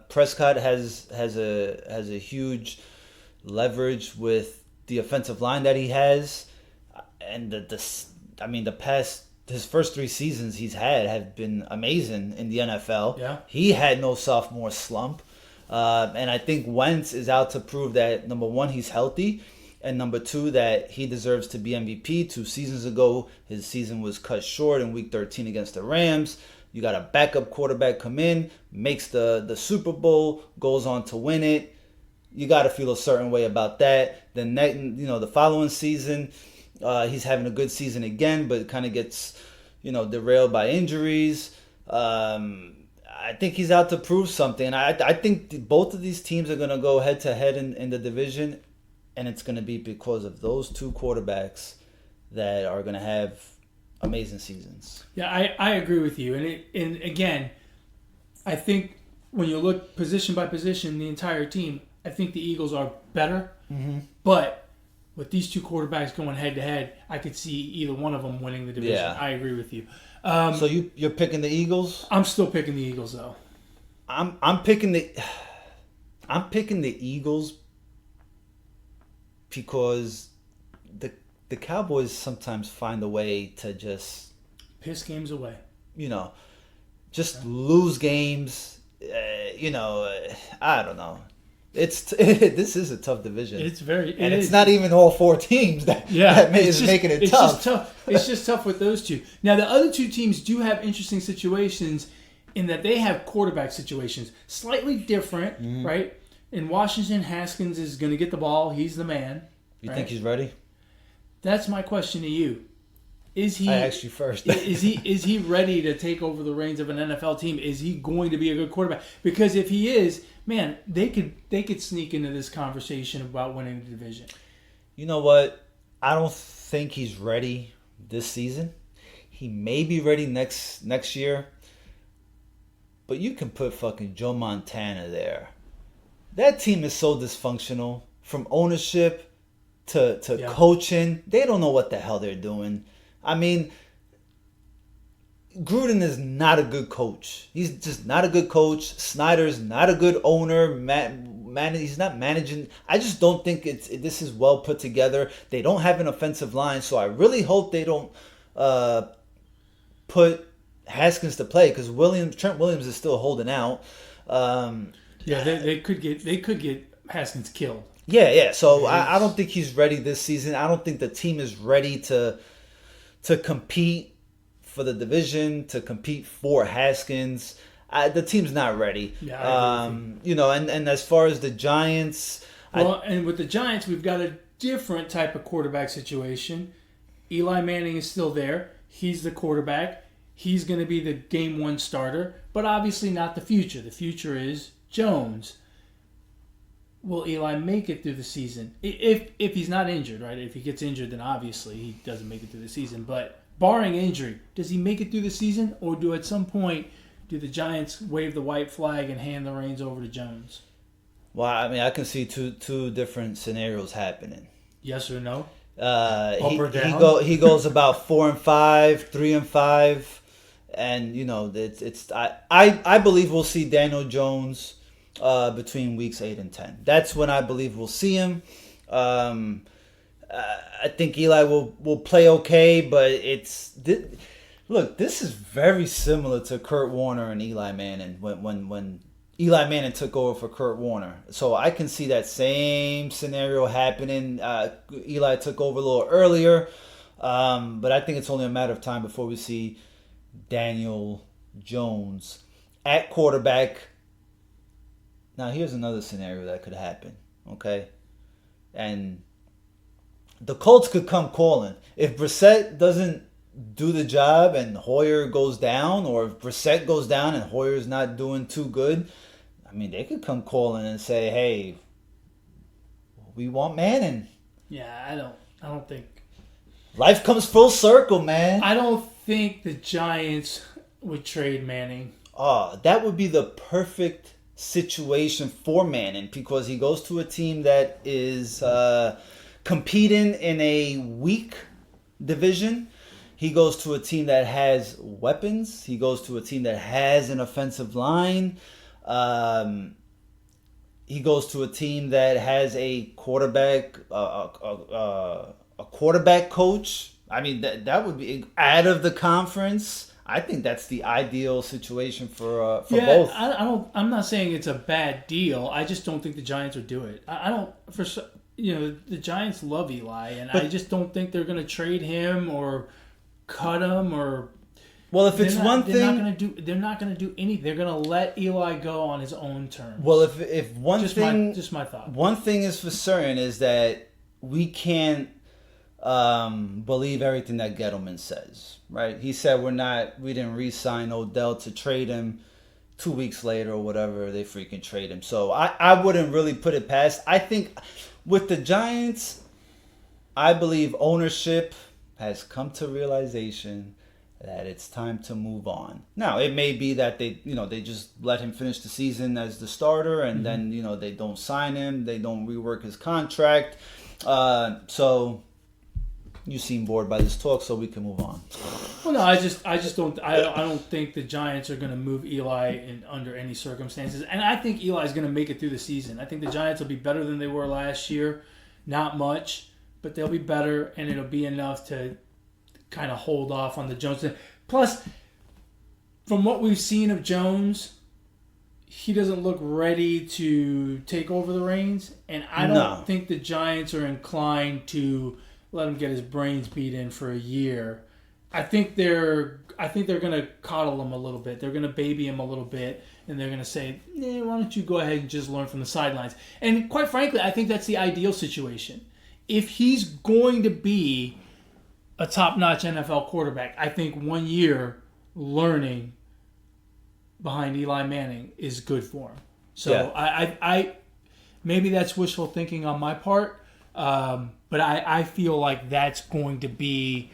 Prescott has a huge leverage with the offensive line that he has, and his first 3 seasons he's had have been amazing in the NFL. Yeah. He had no sophomore slump. And I think Wentz is out to prove that, number one, he's healthy, and number two, that he deserves to be MVP. 2 seasons ago, his season was cut short in Week 13 against the Rams. You got a backup quarterback come in, makes the Super Bowl, goes on to win it. You got to feel a certain way about that. The following season, he's having a good season again, but kind of gets, derailed by injuries. I think he's out to prove something. I think both of these teams are going to go head to head in the division, and it's going to be because of those 2 quarterbacks that are going to have amazing seasons. Yeah, I agree with you. And again, I think when you look position by position, the entire team, I think the Eagles are better. Mm-hmm. But with these 2 quarterbacks going head to head, I could see either one of them winning the division. Yeah. I agree with you. So you're picking the Eagles? I'm still picking the Eagles, though. I'm picking the Eagles because the Cowboys sometimes find a way to just piss games away. Lose games. I don't know. This is a tough division. It's not even all 4 teams that is making it tough. Just tough. It's just tough with those 2. Now the other 2 teams do have interesting situations in that they have quarterback situations slightly different, right? In Washington, Haskins is going to get the ball. He's the man. You think he's ready? That's my question to you. Is he? I asked you first. Is he ready to take over the reins of an NFL team? Is he going to be a good quarterback? Because if he is, man, they could sneak into this conversation about winning the division. You know what? I don't think he's ready this season. He may be ready next year. But you can put fucking Joe Montana there. That team is so dysfunctional, from ownership to coaching. They don't know what the hell they're doing. I mean, Gruden is not a good coach. He's just not a good coach. Snyder's not a good owner. He's not managing. I just don't think this is well put together. They don't have an offensive line, so I really hope they don't put Haskins to play, because Trent Williams is still holding out. They could get Haskins killed. Yeah. So I don't think he's ready this season. I don't think the team is ready to compete for the division, to compete for Haskins. The team's not ready. Yeah, I agree with you. And as far as the Giants, and with the Giants, we've got a different type of quarterback situation. Eli Manning is still there. He's the quarterback. He's going to be the game 1 starter, but obviously not the future. The future is Jones. Will Eli make it through the season? If he's not injured, right? If he gets injured, then obviously he doesn't make it through the season. But barring injury, does he make it through the season? Or at some point, do the Giants wave the white flag and hand the reins over to Jones? Well, I mean, I can see two different scenarios happening. Yes or no? Up or down? He goes about 4-5, 3-5, and I believe we'll see Daniel Jones between weeks 8 and 10. That's when I believe we'll see him. I think Eli will play okay, but look, this is very similar to Kurt Warner and Eli Manning when Eli Manning took over for Kurt Warner. So I can see that same scenario happening. Eli took over a little earlier, but I think it's only a matter of time before we see Daniel Jones at quarterback. Now, here's another scenario that could happen, okay? And the Colts could come calling. If Brissett doesn't do the job and Hoyer goes down, or if Brissett goes down and Hoyer's not doing too good, I mean, they could come calling and say, hey, we want Manning. Yeah, I don't think... Life comes full circle, man. I don't think the Giants would trade Manning. Oh, that would be the perfect situation for Manning because he goes to a team that is competing in a weak division. He goes to a team that has weapons. He goes to a team that has an offensive line. He goes to a team that has a quarterback, a quarterback coach. I mean, that would be out of the conference. I think that's the ideal situation for both. I'm not saying it's a bad deal. I just don't think the Giants would do it. I don't. The Giants love Eli, and I just don't think they're going to trade him or cut him or. Well, if it's one thing, they're not going to do anything. They're going to let Eli go on his own terms. Well, if one thing, just my thought. One thing is for certain is that we can't believe everything that Gettleman says. Right? He said we didn't re-sign Odell to trade him. 2 weeks later or whatever, they freaking trade him. So I wouldn't really put it past. I think with the Giants, I believe ownership has come to realization that it's time to move on. Now, it may be that they just let him finish the season as the starter and then, they don't sign him, they don't rework his contract. So you seem bored by this talk, so we can move on. Well, no, I just don't. I don't think the Giants are going to move Eli under any circumstances, and I think Eli's going to make it through the season. I think the Giants will be better than they were last year. Not much, but they'll be better, and it'll be enough to kind of hold off on the Jones. Plus, from what we've seen of Jones, he doesn't look ready to take over the reins, and I don't think the Giants are inclined to let him get his brains beat in for a year. I think they're going to coddle him a little bit. They're going to baby him a little bit, and they're going to say, why don't you go ahead and just learn from the sidelines? And quite frankly, I think that's the ideal situation. If he's going to be a top-notch NFL quarterback, I think 1 year learning behind Eli Manning is good for him. So yeah. I maybe that's wishful thinking on my part, but I feel like that's going to be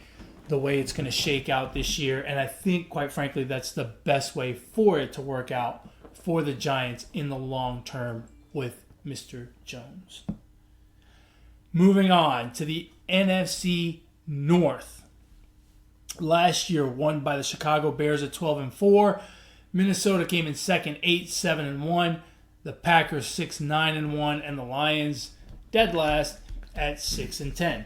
the way it's going to shake out this year. And I think, quite frankly, that's the best way for it to work out for the Giants in the long term with Mr. Jones. Moving on to the NFC North. Last year won by the Chicago Bears at 12-4. Minnesota came in second, 8-7-1. The Packers 6-9-1, and the Lions dead last at 6-10.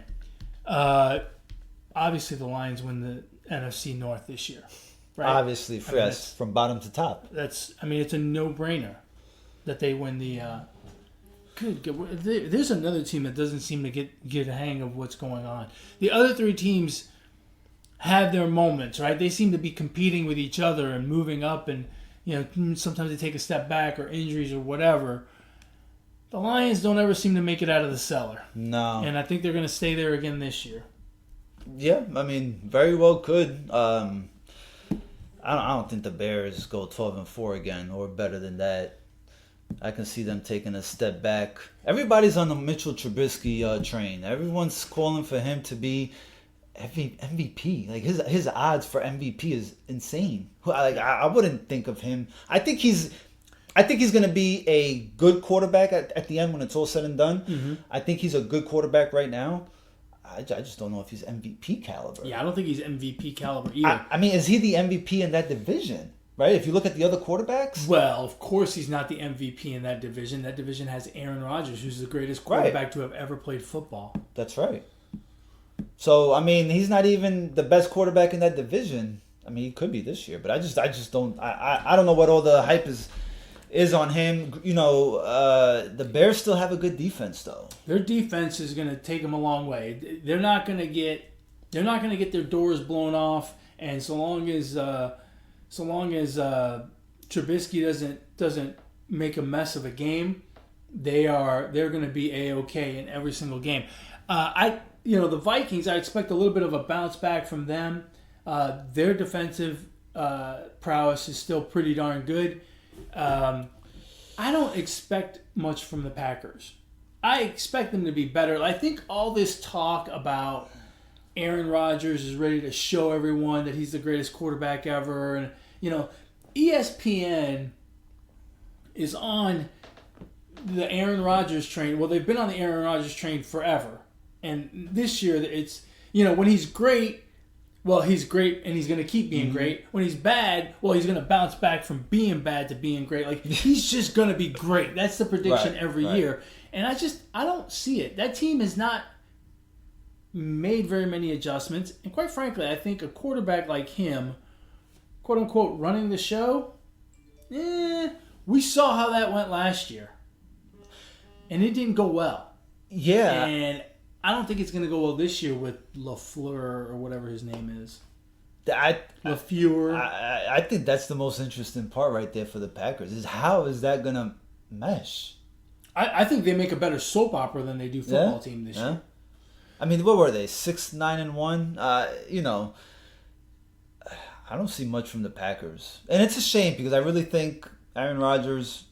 Obviously, the Lions win the NFC North this year, right? Obviously, from bottom to top. It's a no-brainer that they win the. There's another team that doesn't seem to get a hang of what's going on. The other three teams have their moments, right? They seem to be competing with each other and moving up, and sometimes they take a step back or injuries or whatever. The Lions don't ever seem to make it out of the cellar. No. And I think they're going to stay there again this year. Yeah, very well could. I don't think the Bears go 12-4 again or better than that. I can see them taking a step back. Everybody's on the Mitchell Trubisky train. Everyone's calling for him to be MVP. Like his odds for MVP is insane. I wouldn't think of him. I think he's going to be a good quarterback at the end when it's all said and done. Mm-hmm. I think he's a good quarterback right now. I just don't know if he's MVP caliber. Yeah, I don't think he's MVP caliber either. Is he the MVP in that division? Right? If you look at the other quarterbacks? Well, of course he's not the MVP in that division. That division has Aaron Rodgers, who's the greatest quarterback to have ever played football. That's right. So, he's not even the best quarterback in that division. He could be this year, but I just don't. I don't know what all the hype is on him. The Bears still have a good defense, though. Their defense is going to take them a long way. They're not going to get their doors blown off, and so long as Trubisky doesn't make a mess of a game, they're going to be A-okay in every single game. The Vikings, I expect a little bit of a bounce back from them. Their defensive prowess is still pretty darn good. I don't expect much from the Packers. I expect them to be better. I think all this talk about Aaron Rodgers is ready to show everyone that he's the greatest quarterback ever, and ESPN is on the Aaron Rodgers train. Well, they've been on the Aaron Rodgers train forever. And this year, it's, when he's great, well, he's great and he's going to keep being great. When he's bad, well, he's going to bounce back from being bad to being great. Like, he's just going to be great. That's the prediction every year. And I don't see it. That team has not made very many adjustments. And quite frankly, I think a quarterback like him, quote unquote, running the show, we saw how that went last year. And it didn't go well. Yeah. And I don't think it's going to go well this year with LaFleur or whatever his name is. LaFleur. I think that's the most interesting part right there for the Packers is how is that going to mesh? I think they make a better soap opera than they do football team this year. I mean, what were they? 6-9-1? I don't see much from the Packers. And it's a shame because I really think Aaron Rodgers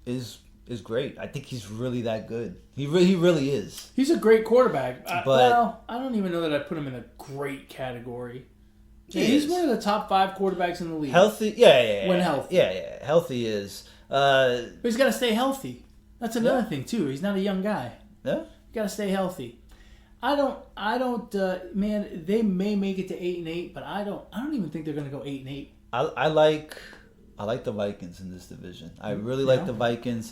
is great. I think he's really that good. He really is. He's a great quarterback. I don't even know that I put him in a great category. He's one of the top 5 quarterbacks in the league. Healthy? Yeah. When healthy. Yeah. Healthy is. But he's got to stay healthy. That's another thing, too. He's not a young guy. Yeah? You got to stay healthy. I don't, man, they may make it to 8-8, but I don't even think they're going to go 8-8. I like the Vikings in this division. I really like the Vikings.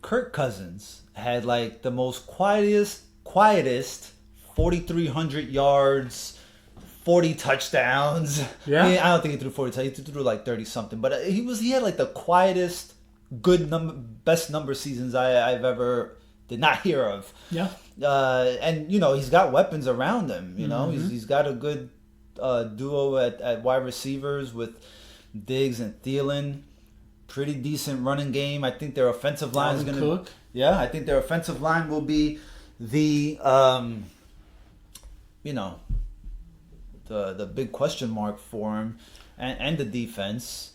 Kirk Cousins had like the most quietest 4,300 yards, 40 touchdowns. Yeah. I mean, I don't think he threw 40 touchdowns. He threw like 30 something. But he had like the quietest, best number seasons I've ever did not hear of. Yeah. And he's got weapons around him. He's got a good duo at wide receivers with Diggs and Thielen. Pretty decent running game. I think their offensive line is going to. Yeah, I think their offensive line will be the the big question mark for him, and the defense.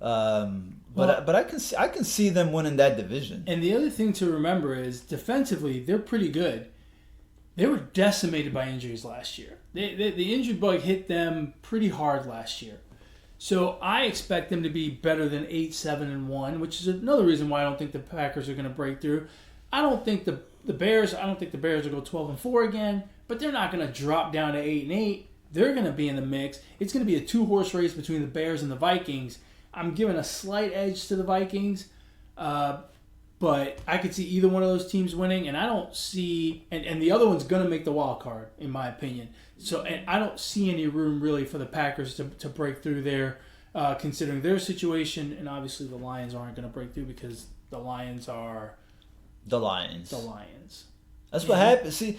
But I can see them winning that division. And the other thing to remember is defensively they're pretty good. They were decimated by injuries last year. The injury bug hit them pretty hard last year. So I expect them to be better than 8-7-1, which is another reason why I don't think the Packers are going to break through. I don't think the Bears will go 12-4 again, but they're not going to drop down to 8-8. They're going to be in the mix. It's going to be a 2-horse race between the Bears and the Vikings. I'm giving a slight edge to the Vikings, but I could see either one of those teams winning, and I don't see and the other one's going to make the wild card, in my opinion. So, and I don't see any room really for the Packers to break through there, considering their situation. And obviously, the Lions aren't going to break through because the Lions are the Lions. That's what happens. See,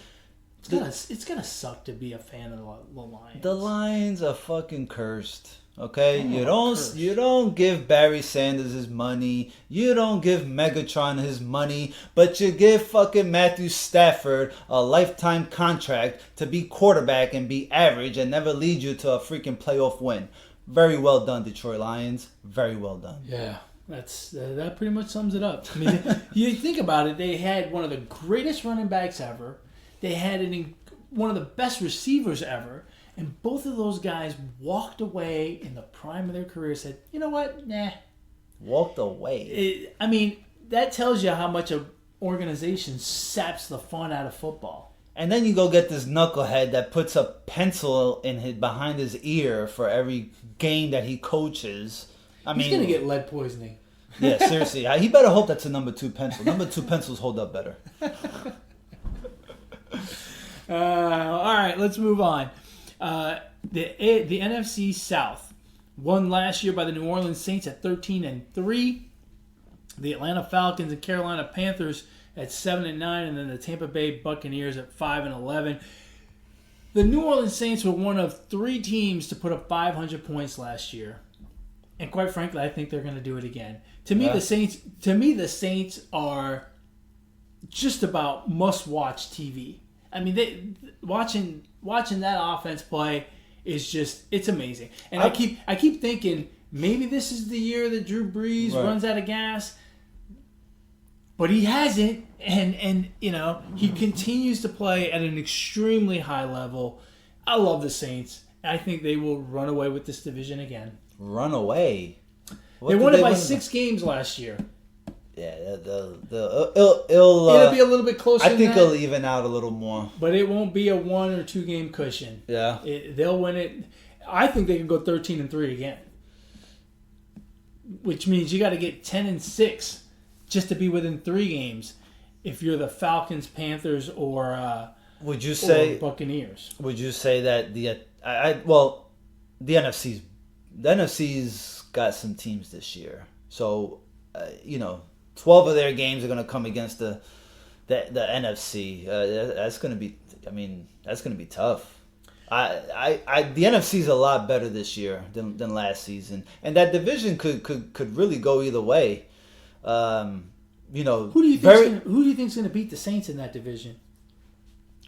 it's gonna suck to be a fan of the Lions. The Lions are fucking cursed. Okay, you don't give Barry Sanders his money, you don't give Megatron his money, but you give fucking Matthew Stafford a lifetime contract to be quarterback and be average and never lead you to a freaking playoff win. Very well done, Detroit Lions. Very well done. Yeah, that pretty much sums it up. I mean, you think about it, they had one of the greatest running backs ever. They had one of the best receivers ever. And both of those guys walked away in the prime of their career, said, you know what, nah. Walked away. That tells you how much an organization saps the fun out of football. And then you go get this knucklehead that puts a pencil behind his ear for every game that he coaches. He's going to get lead poisoning. Yeah, seriously. He better hope that's a number 2 pencil. Number 2 pencils hold up better. All right, let's move on. The NFC South won last year by the New Orleans Saints at 13-3. The Atlanta Falcons and Carolina Panthers at 7-9, and then the Tampa Bay Buccaneers at 5-11. The New Orleans Saints were one of 3 teams to put up 500 points last year, and quite frankly, I think they're going to do it again. To me, the Saints are just about must-watch TV. I mean, watching that offense play is it's amazing. And I keep thinking maybe this is the year that Drew Brees runs out of gas, but he hasn't, and he continues to play at an extremely high level. I love the Saints. I think they will run away with this division again. Run away? They won it by 6 games last year. Yeah, It'll be a little bit closer. I think than it'll that, even out a little more. but it won't be a 1 or 2 game cushion. Yeah. They'll win it. I think they can go 13-3 again, which means you got to get 10-6 just to be within 3 games. If you're the Falcons, Panthers, or Would you say Buccaneers? Would you say that the NFC's got some teams this year, so 12 of their games are going to come against the NFC. That's going to be, that's going to be tough. The NFC's a lot better this year than last season, and that division could really go either way. Who do you think's going to beat the Saints in that division?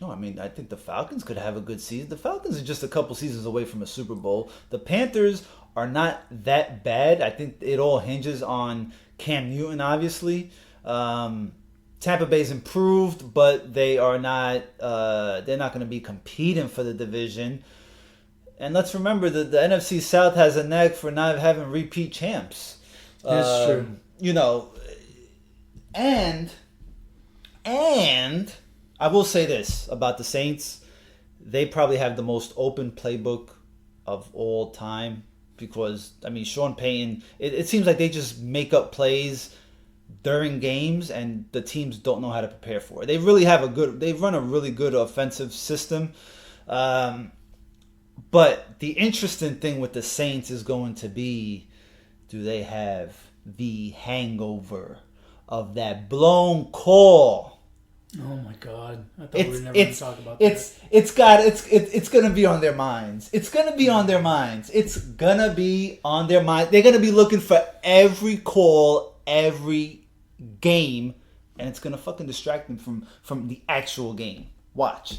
No, I think the Falcons could have a good season. The Falcons are just a couple seasons away from a Super Bowl. The Panthers are not that bad. I think it all hinges on Cam Newton, obviously. Tampa Bay's improved, but they are not. They're not going to be competing for the division. And let's remember that the NFC South has a knack for not having repeat champs. That's true. And I will say this about the Saints: they probably have the most open playbook of all time. Because Sean Payton, it seems like they just make up plays during games, and the teams don't know how to prepare for it. They run a really good offensive system. But the interesting thing with the Saints is going to be, do they have the hangover of that blown call? Oh my God! I thought we were never going to talk about that. It's gonna be on their minds. It's gonna be on their minds. It's gonna be on their mind. They're gonna be looking for every call, every game, and it's gonna fucking distract them from the actual game. Watch.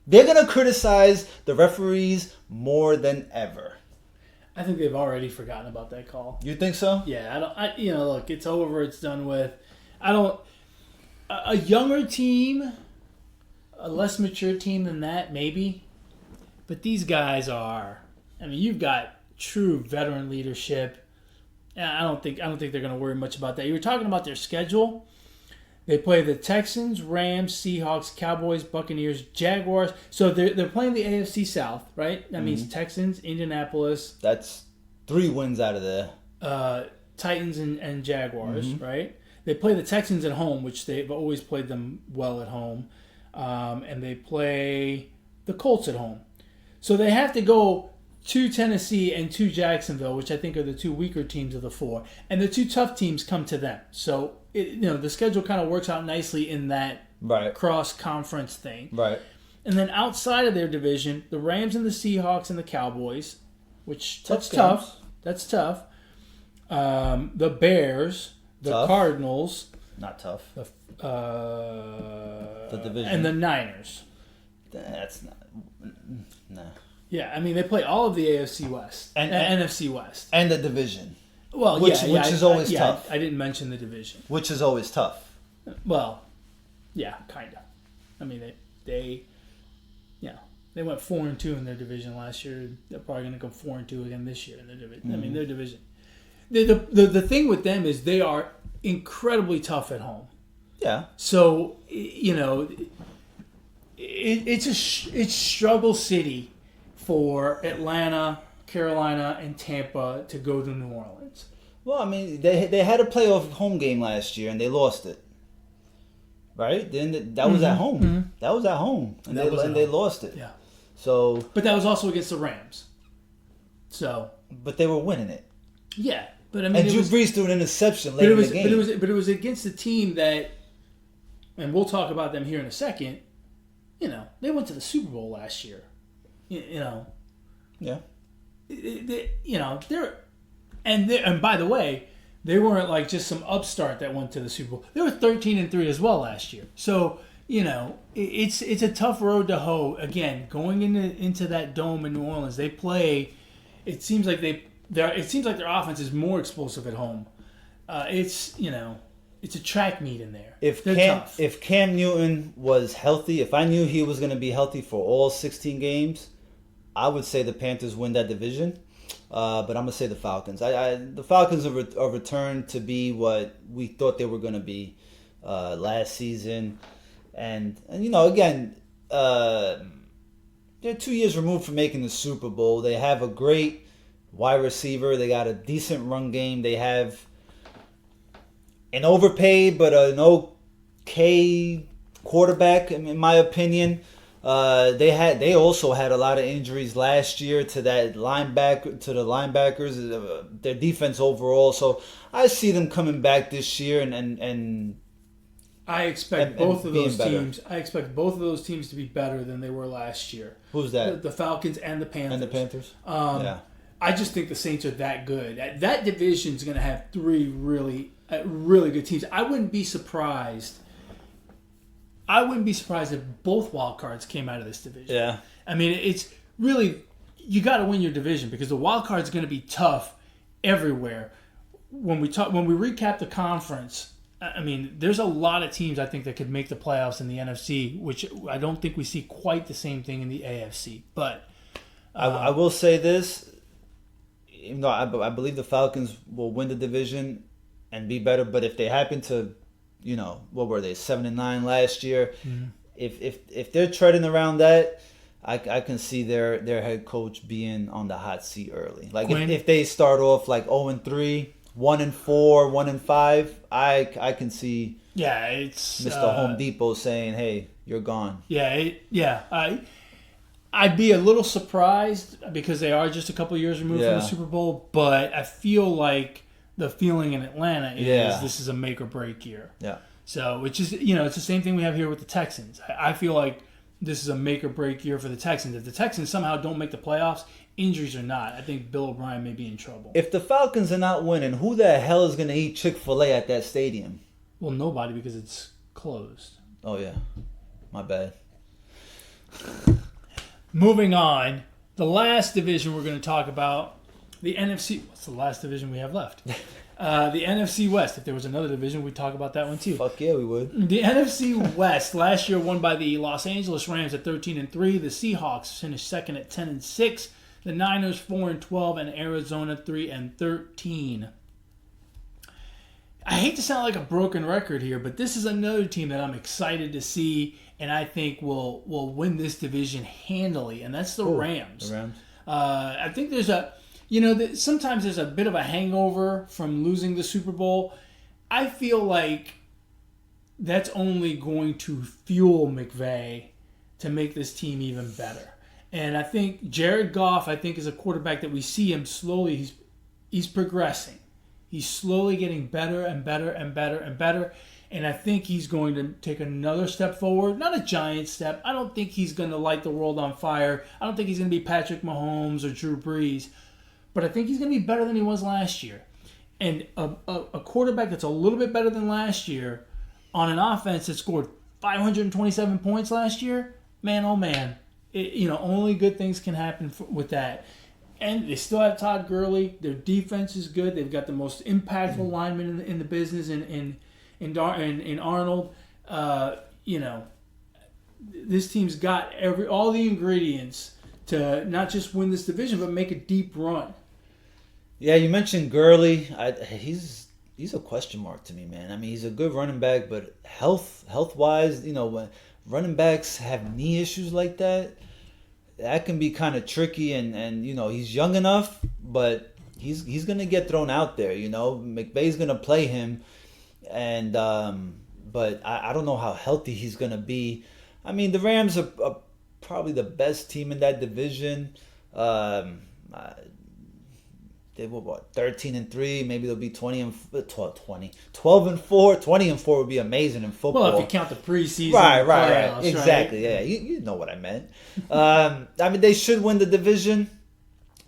They're gonna criticize the referees more than ever. I think they've already forgotten about that call. You think so? Yeah, look, it's over. It's done with. A younger team, a less mature team than that, maybe. But these guys are. You've got true veteran leadership. And I don't think they're going to worry much about that. You were talking about their schedule. They play the Texans, Rams, Seahawks, Cowboys, Buccaneers, Jaguars. So they're playing the AFC South, right? That means Texans, Indianapolis. That's 3 wins out of there. Titans and Jaguars, right? They play the Texans at home, which they've always played them well at home. And they play the Colts at home. So they have to go to Tennessee and to Jacksonville, which I think are the 2 weaker teams of the 4. And the 2 tough teams come to them. So the schedule kind of works out nicely in that cross-conference thing. Right. And then outside of their division, the Rams and the Seahawks and the Cowboys, which that's games. tough. That's tough. The Bears... The tough. Cardinals, not tough. The division, and the Niners. That's not. No. Yeah, they play all of the AFC West and NFC West and the division. Well, which is always tough. I didn't mention the division. Which is always tough. Well, yeah, kind of. They went 4-2 in their division last year. They're probably going to go 4-2 again this year in their division. Their division. The thing with them is they are incredibly tough at home. Yeah. So it's struggle city for Atlanta, Carolina, and Tampa to go to New Orleans. Well, they had a playoff home game last year and they lost it. Right? Then that was at home. Mm-hmm. That was at home, and they lost it. Yeah. So. But that was also against the Rams. So. But they were winning it. Yeah. But and Drew Brees threw an interception late in the game. But it was against a team that, and we'll talk about them here in a second. They went to the Super Bowl last year. Yeah. They're and by the way, they weren't like just some upstart that went to the Super Bowl. They were 13-3 as well last year. So it's a tough road to hoe. Again, going into that dome in New Orleans, they play. It seems like their offense is more explosive at home. It's a track meet in there. If Cam Newton was healthy, if I knew he was going to be healthy for all 16 games, I would say the Panthers win that division. But I'm gonna say the Falcons. The Falcons are returned to be what we thought they were gonna be last season, and again, they're 2 years removed from making the Super Bowl. They have a great wide receiver. They got a decent run game. They have an overpaid but an okay quarterback, in my opinion. They also had a lot of injuries last year to the linebackers, their defense overall. So I see them coming back this year and I expect both of those better. teams. I expect both of those teams to be better than they were last year. Who's that? The Falcons and the Panthers. And the Panthers. Yeah. I just think the Saints are that good. That division is going to have three really good teams. I wouldn't be surprised if both wild cards came out of this division. Yeah. I mean, it's really, you got to win your division because the wild card is going to be tough everywhere. When we recap the conference, I mean, there's a lot of teams I think that could make the playoffs in the NFC, which I don't think we see quite the same thing in the AFC. But I will say this, even though I believe the Falcons will win the division and be better, but if they happen to, what were they, 7-9 last year? Mm-hmm. If they're treading around that, I can see their head coach being on the hot seat early. Like if they start off like 0-3, 1-4, 1-5, I can see. Yeah, it's Mr. Home Depot saying, "Hey, you're gone." Yeah. I'd be a little surprised because they are just a couple years removed from the Super Bowl, but I feel like the feeling in Atlanta is this is a make or break year. Yeah. So which is it's the same thing we have here with the Texans. I feel like this is a make or break year for the Texans. If the Texans somehow don't make the playoffs, injuries or not, I think Bill O'Brien may be in trouble. If the Falcons are not winning, who the hell is going to eat Chick-fil-A at that stadium? Well, nobody, because it's closed. Oh, yeah. My bad. Moving on, the last division we're going to talk about, the NFC. What's the last division we have left? The NFC West. If there was another division, we'd talk about that one too. Fuck yeah, we would. The NFC West last year won by the Los Angeles Rams at 13-3. The Seahawks finished second at 10-6. The Niners 4-12 and Arizona 3-13. I hate to sound like a broken record here, but this is another team that I'm excited to see, and I think will win this division handily, and that's the Rams. The Rams. I think there's sometimes there's a bit of a hangover from losing the Super Bowl. I feel like that's only going to fuel McVay to make this team even better. And I think Jared Goff, is a quarterback that we see him slowly. He's progressing. He's slowly getting better and better and better and better. And I think he's going to take another step forward. Not a giant step. I don't think he's going to light the world on fire. I don't think he's going to be Patrick Mahomes or Drew Brees. But I think he's going to be better than he was last year. And a quarterback that's a little bit better than last year on an offense that scored 527 points last year, man, oh man. Only good things can happen with that. And they still have Todd Gurley. Their defense is good. They've got the most impactful lineman in the business in Arnold. This team's got all the ingredients to not just win this division, but make a deep run. Yeah, you mentioned Gurley. He's a question mark to me, man. I mean, he's a good running back, but health-wise, when running backs have knee issues like that can be kind of tricky, and he's young enough, but he's gonna get thrown out there. McVay's gonna play him, and but I don't know how healthy he's gonna be. I mean, the Rams are probably the best team in that division. They were 13-3. Maybe they'll be 12-4. 20-4 would be amazing in football. Well, if you count the preseason, right, exactly. Right? Yeah, you know what I meant. I mean, they should win the division.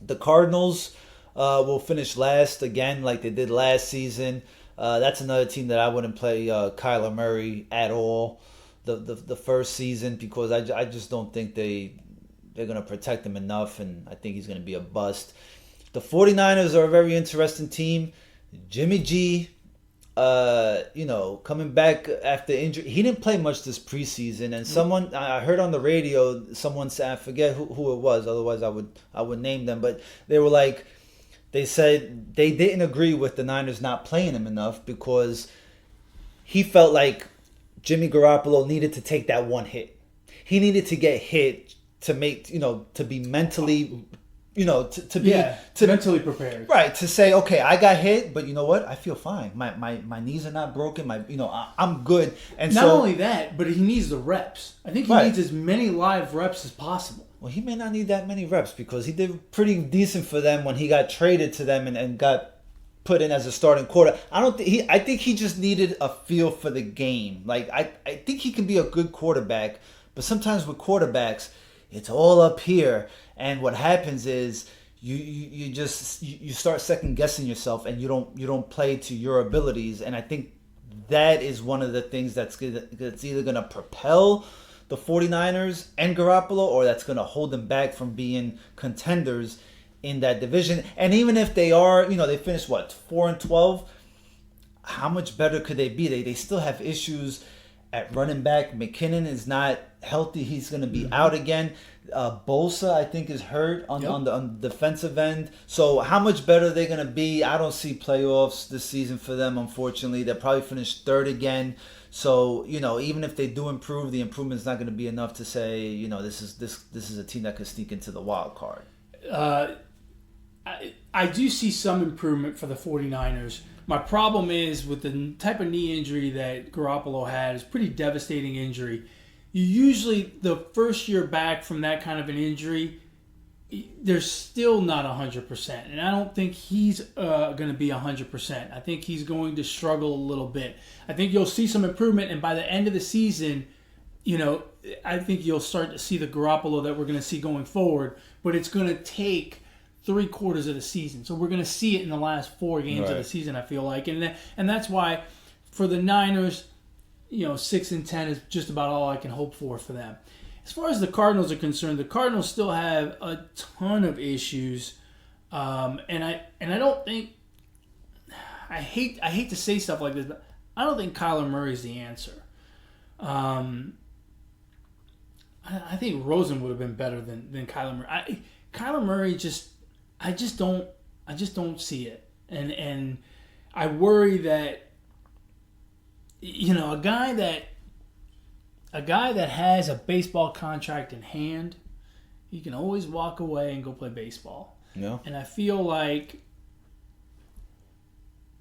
The Cardinals will finish last again, like they did last season. That's another team that I wouldn't play Kyler Murray at all the first season because I just don't think they're gonna protect him enough, and I think he's gonna be a bust. The 49ers are a very interesting team. Jimmy G, coming back after injury. He didn't play much this preseason, and someone I heard on the radio, someone said, I forget who it was. Otherwise, I would name them. But they were like, they said they didn't agree with the Niners not playing him enough because he felt like Jimmy Garoppolo needed to take that one hit. He needed to get hit to make to be mentally. To be mentally prepared, right? To say, okay, I got hit, but you know what? I feel fine. My knees are not broken. I'm good. And not only that, but he needs the reps. I think he needs as many live reps as possible. Well, he may not need that many reps because he did pretty decent for them when he got traded to them and got put in as a starting quarter. I think he just needed a feel for the game. Like I think he can be a good quarterback, but sometimes with quarterbacks, it's all up here. And what happens is you start second guessing yourself, and you don't play to your abilities. And I think that is one of the things that's either going to propel the 49ers and Garoppolo, or that's going to hold them back from being contenders in that division. And even if they are, they finished 4-12. How much better could they be? They still have issues at running back. McKinnon is not healthy. He's going to be out again. Bosa, I think, is hurt on the defensive end. So how much better are they going to be? I don't see playoffs this season for them, unfortunately. They'll probably finish third again. So, even if they do improve, the improvement's not going to be enough to say, this is a team that could sneak into the wild card. I do see some improvement for the 49ers. My problem is with the type of knee injury that Garoppolo had. It's a pretty devastating injury. You usually, the first year back from that kind of an injury, they're still not 100%. And I don't think he's going to be 100%. I think he's going to struggle a little bit. I think you'll see some improvement. And by the end of the season, I think you'll start to see the Garoppolo that we're going to see going forward. But it's going to take 3/4 of the season. So we're going to see it in the last 4 games of the season, I feel like. And that's why for the Niners, 6-10 is just about all I can hope for them. As far as the Cardinals are concerned, the Cardinals still have a ton of issues. And I don't think, I hate to say stuff like this, but I don't think Kyler Murray is the answer. I think Rosen would have been better than Kyler Murray. Kyler Murray I just don't see it, and I worry that a guy that has a baseball contract in hand, he can always walk away and go play baseball. Yeah. And I feel like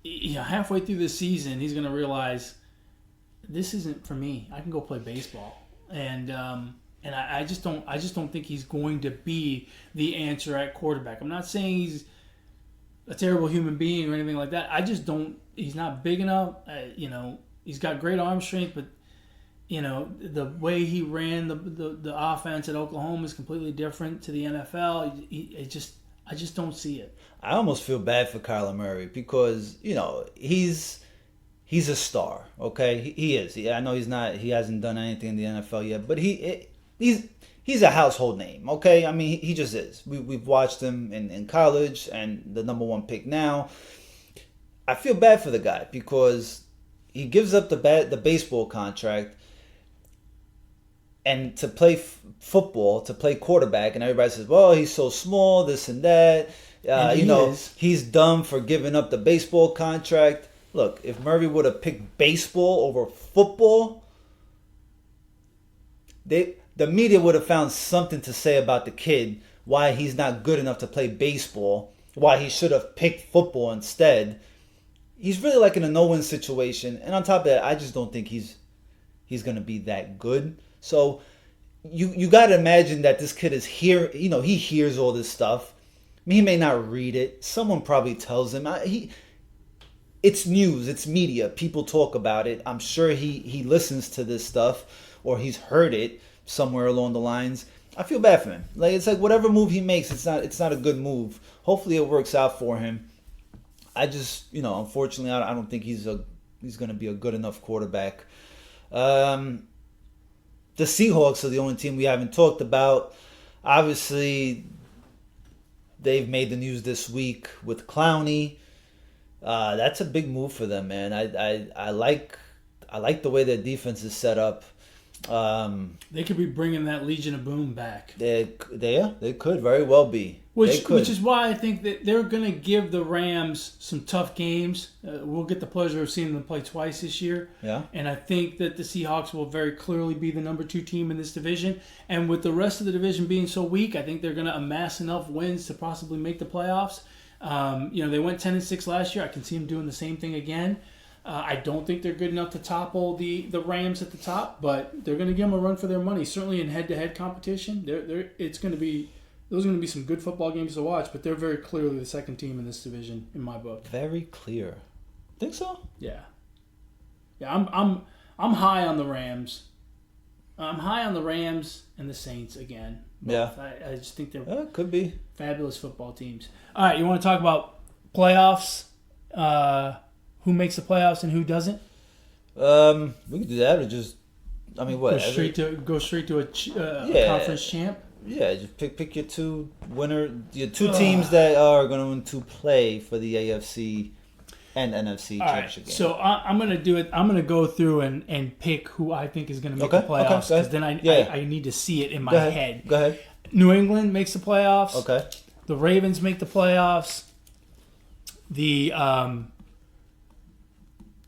halfway through the season, he's going to realize this isn't for me. I can go play baseball, and I just don't think he's going to be the answer at quarterback. I'm not saying he's a terrible human being or anything like that. I just don't. He's not big enough. He's got great arm strength, but the way he ran the offense at Oklahoma is completely different to the NFL. I just don't see it. I almost feel bad for Kyler Murray because he's a star. Okay, he is. I know he's not. He hasn't done anything in the NFL yet, but he's a household name. Okay, I mean he just is. We've watched him in college and the number 1 pick now. I feel bad for the guy because he gives up the baseball contract and to play football, to play quarterback, and everybody says, well, he's so small, this and that. He's dumb for giving up the baseball contract. Look, if Murray would have picked baseball over football, the media would have found something to say about the kid, why he's not good enough to play baseball, why he should have picked football instead. He's really like in a no-win situation. And on top of that, I just don't think he's going to be that good. So you got to imagine that this kid is here. He hears all this stuff. I mean, he may not read it. Someone probably tells him. It's news. It's media. People talk about it. I'm sure he listens to this stuff or he's heard it somewhere along the lines. I feel bad for him. It's like whatever move he makes, it's not a good move. Hopefully it works out for him. I just, unfortunately, I don't think he's going to be a good enough quarterback. The Seahawks are the only team we haven't talked about. Obviously, they've made the news this week with Clowney. That's a big move for them, man. I like the way their defense is set up. They could be bringing that Legion of Boom back. They could very well be. Which is why I think that they're going to give the Rams some tough games. We'll get the pleasure of seeing them play twice this year. Yeah. And I think that the Seahawks will very clearly be the number 2 team in this division. And with the rest of the division being so weak, I think they're going to amass enough wins to possibly make the playoffs. They went 10-6 last year. I can see them doing the same thing again. I don't think they're good enough to topple the Rams at the top, but they're going to give them a run for their money. Certainly in head-to-head competition, those are going to be some good football games to watch, but they're very clearly the second team in this division in my book. Very clear. Think so? Yeah. I'm high on the Rams. I'm high on the Rams and the Saints again. Both. Yeah. I just think they're Could be fabulous football teams. All right, you want to talk about playoffs? Who makes the playoffs and who doesn't? We could do that, or just what? Go straight to a conference champ. Yeah, just pick your two teams that are going to play for the AFC and NFC championship game. So I'm going to do it. I'm going to go through and pick who I think is going to make the playoffs, because then I need to see it in my head. Go ahead. New England makes the playoffs. Okay. The Ravens make the playoffs.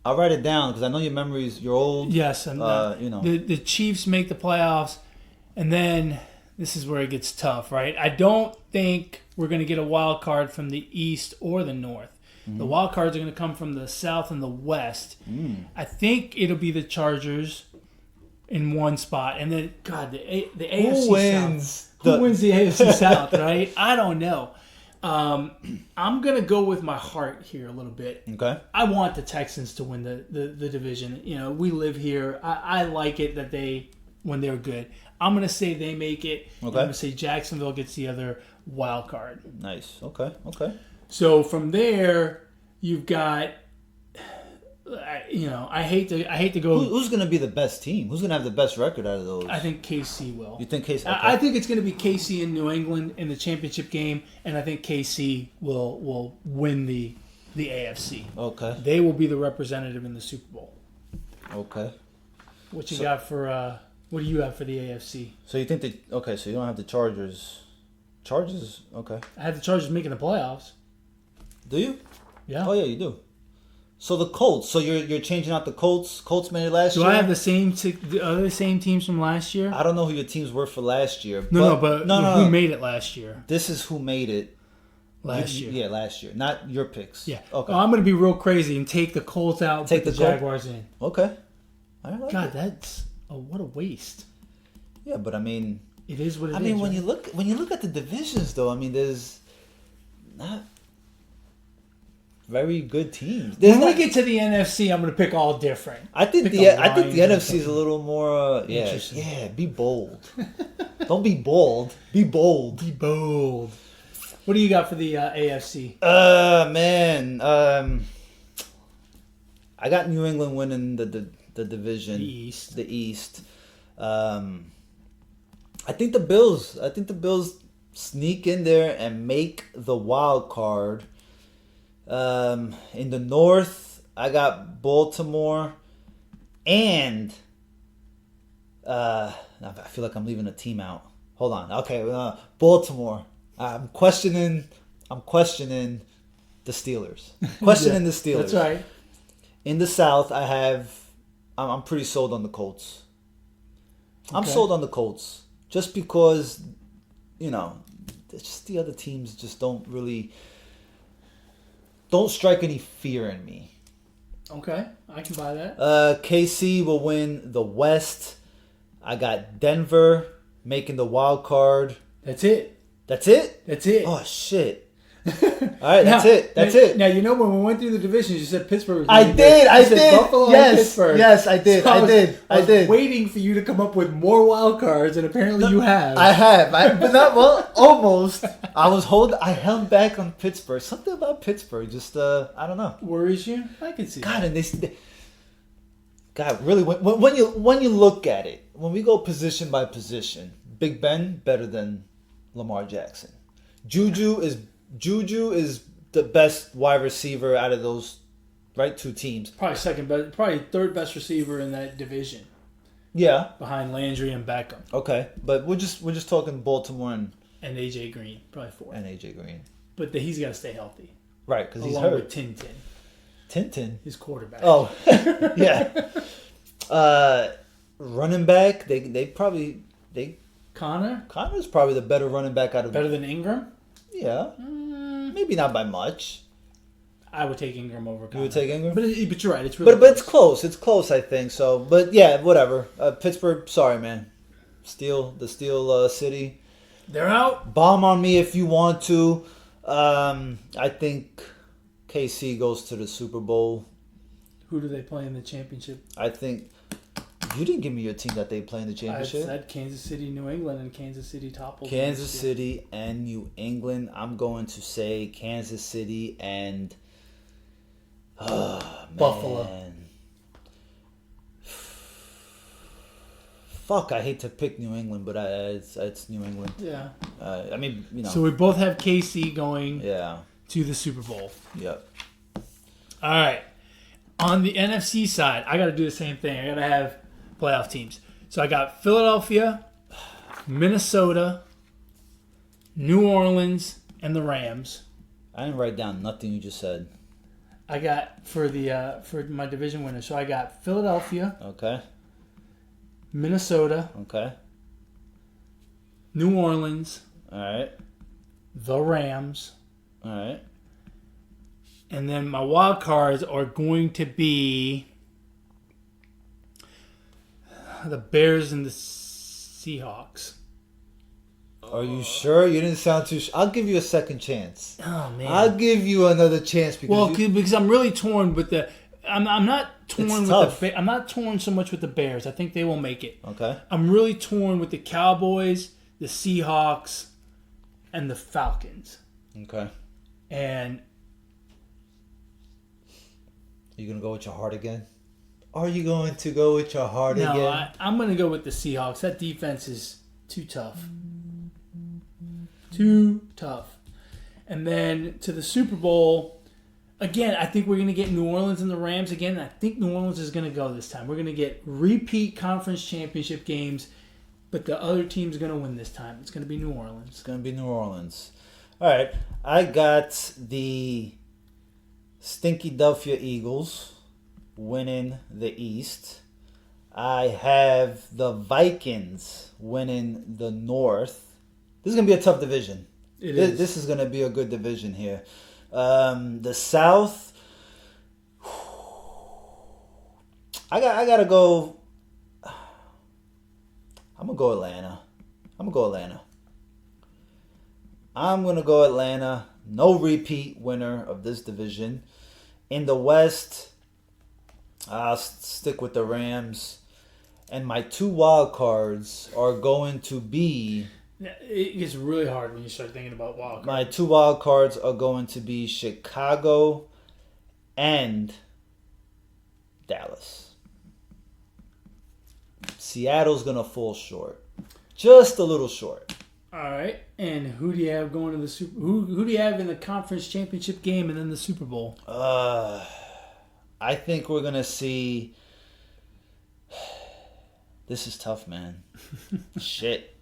I'll write it down because I know you're old. Yes, and the Chiefs make the playoffs, and then this is where it gets tough, right? I don't think we're going to get a wild card from the East or the North. Mm-hmm. The wild cards are going to come from the South and the West. I think it'll be the Chargers in one spot, and then the AFC Who wins? South. Who wins the AFC South? Right? I don't know. I'm gonna go with my heart here a little bit. Okay. I want the Texans to win the division. We live here. I like it that when they're good. I'm gonna say they make it. Okay. I'm gonna say Jacksonville gets the other wild card. Nice. Okay. So from there, you've got. I hate to go. Who's going to be the best team? Who's going to have the best record out of those? I think KC will. You think KC? Okay. I think it's going to be KC in New England in the championship game, and I think KC will win the AFC. Okay. They will be the representative in the Super Bowl. Okay. What you got for? What do you have for the AFC? So you think so you don't have the Chargers. Chargers. Okay. I have the Chargers making the playoffs. Do you? Yeah. Oh yeah, you do. So the Colts. So you're changing out the Colts. Colts made it last year. Do I have the other same teams from last year? I don't know who your teams were for last year. No. Who made it last year? This is who made it last year. Yeah, last year. Not your picks. Yeah. Okay. I'm going to be real crazy and take the Colts out and put the Jaguars in. Okay. God, that's what a waste. Yeah, but I mean, it is what it is. I mean, when you look at the divisions, though, I mean, there's not very good teams. When we get to the NFC, I'm going to pick all different. I think the NFC is a little more. Yeah. Be bold. Don't be bold. Be bold. Be bold. What do you got for the AFC? Man. I got New England winning the division. The East. I think the Bills sneak in there and make the wild card. In the North, I got Baltimore, and I feel like I'm leaving a team out. Hold on. Okay, Baltimore. I'm questioning the Steelers. Questioning the Steelers. That's right. In the South, I'm pretty sold on the Colts. I'm sold on the Colts just because, just the other teams just don't strike any fear in me. Okay, I can buy that. KC will win the West. I got Denver making the wild card. That's it. Oh, shit. All right, that's it. Now, when we went through the divisions, you said Pittsburgh was I did. Buffalo and Pittsburgh. Yes, I did. So I did. Waiting for you to come up with more wild cards, and apparently you have. I have. But not, almost. I held back on Pittsburgh. Something about Pittsburgh just, I don't know. Worries you? I can see that. And God, really, when you look at it, when we go position by position, Big Ben better than Lamar Jackson. Juju is the best wide receiver out of those, right? Two teams. Probably second best, probably third best receiver in that division Yeah. behind Landry and Beckham Okay, but we're just talking Baltimore and AJ Green, probably fourth. and AJ Green. But he's got to stay healthy. Right, because he's Along hurt. with Tintin, Tintin. his quarterback. Oh, yeah. Running back. They probably Connor's probably the better running back out of Better than Ingram? Yeah. Maybe not by much. I would take Ingram over Connor. You would take Ingram? But you're right. It's really But it's close. It's close, I think. So, but yeah, whatever. Pittsburgh, sorry, man. Steel City. They're out. Bomb on me if you want to. I think KC goes to the Super Bowl. Who do they play in the championship? I think you didn't give me your team that they play in the I championship. said Kansas City, New England, and Kansas City topples. Kansas City and New England. I'm going to say Kansas City and Buffalo. Man. Fuck, I hate to pick New England, but it's New England. Yeah. I mean, you know. So we both have KC going Yeah. to the Super Bowl. Yep. All right. On the NFC side, I got to do the same thing. I got to have playoff teams. So I got Philadelphia, Minnesota, New Orleans, and the Rams. I didn't write down nothing you just said. I got for my division winner. So I got Philadelphia, Okay. Minnesota, Okay. New Orleans, All right. the Rams, All right. and then my wild cards are going to be the Bears and the Seahawks. Are you sure? You didn't sound too. I'll give you a second chance. Oh man! I'll give you another chance because Because I'm really torn with the. I'm not torn It's with tough. I'm not torn so much with the Bears. I think they will make it. Okay. I'm really torn with the Cowboys, the Seahawks, and the Falcons. Okay. And Are you gonna go with your heart again? Are you going to go with your heart no, again? I'm going to go with the Seahawks. That defense is too tough. Too tough. And then to the Super Bowl. Again, I think we're going to get New Orleans and the Rams again. And I think New Orleans is going to go this time. We're going to get repeat conference championship games, but the other team's going to win this time. It's going to be New Orleans. It's gonna be New Orleans. All right. I got the Stinky Philadelphia Eagles winning the East. I have the Vikings winning the North. This is gonna be a tough division. It is. This is gonna be a good division here. The South. I gotta go. I'm gonna go Atlanta. I'm gonna go Atlanta. No repeat winner of this division. In the West, I'll stick with the Rams. And my two wild cards are going to be... It gets really hard when you start thinking about wild cards. My two wild cards are going to be Chicago and Dallas. Seattle's going to fall short. Just a little short. All right. And who do you have going to the Super? Who do you have in the conference championship game and then the Super Bowl? I think we're going to see... This is tough, man. Shit.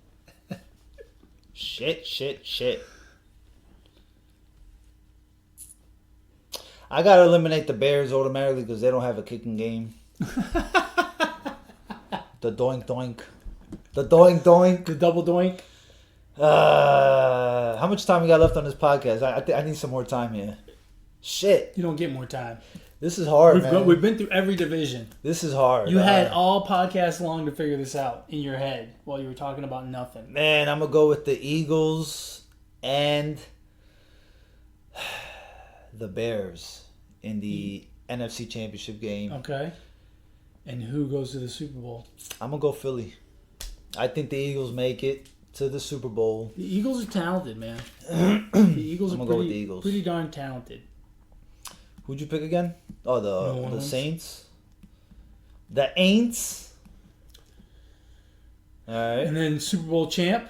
I gotta eliminate the Bears automatically because they don't have a kicking game. The doink doink. The doink doink. The double doink. How much time we got left on this podcast? I need some more time here. Shit. You don't get more time. This is hard, man. We've been through every division. This is hard. You had all podcasts long to figure this out in your head while you were talking about nothing. Man, I'm going to go with the Eagles and the Bears in the NFC Championship game. Okay. And who goes to the Super Bowl? I'm going to go Philly. I think the Eagles make it to the Super Bowl. The Eagles are talented, man. The Eagles I'm are gonna go with the Eagles. pretty darn talented. Who'd you pick again? Oh, New the Orleans. Saints. The Aints. All right. And then Super Bowl champ.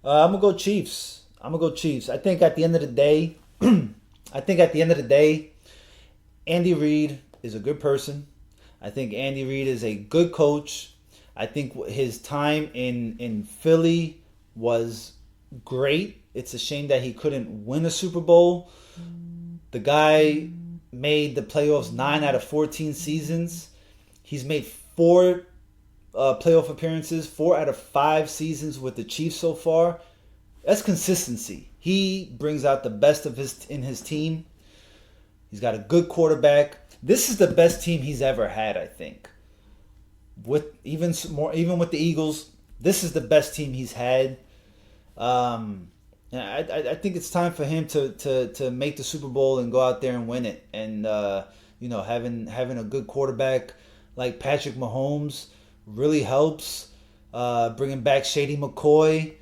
I'm gonna go Chiefs. I'm gonna go Chiefs. I think at the end of the day, Andy Reid is a good person. I think Andy Reid is a good coach. I think his time in Philly was great. It's a shame that he couldn't win a Super Bowl. The guy made the playoffs 9 out of 14 seasons. He's made 4 playoff appearances, 4 out of 5 seasons with the Chiefs so far. That's consistency. He brings out the best of his team. He's got a good quarterback. This is the best team he's ever had, I think. Even with the Eagles, this is the best team he's had. I think it's time for him to make the Super Bowl and go out there and win it. And having a good quarterback like Patrick Mahomes really helps. Bringing back Shady McCoy.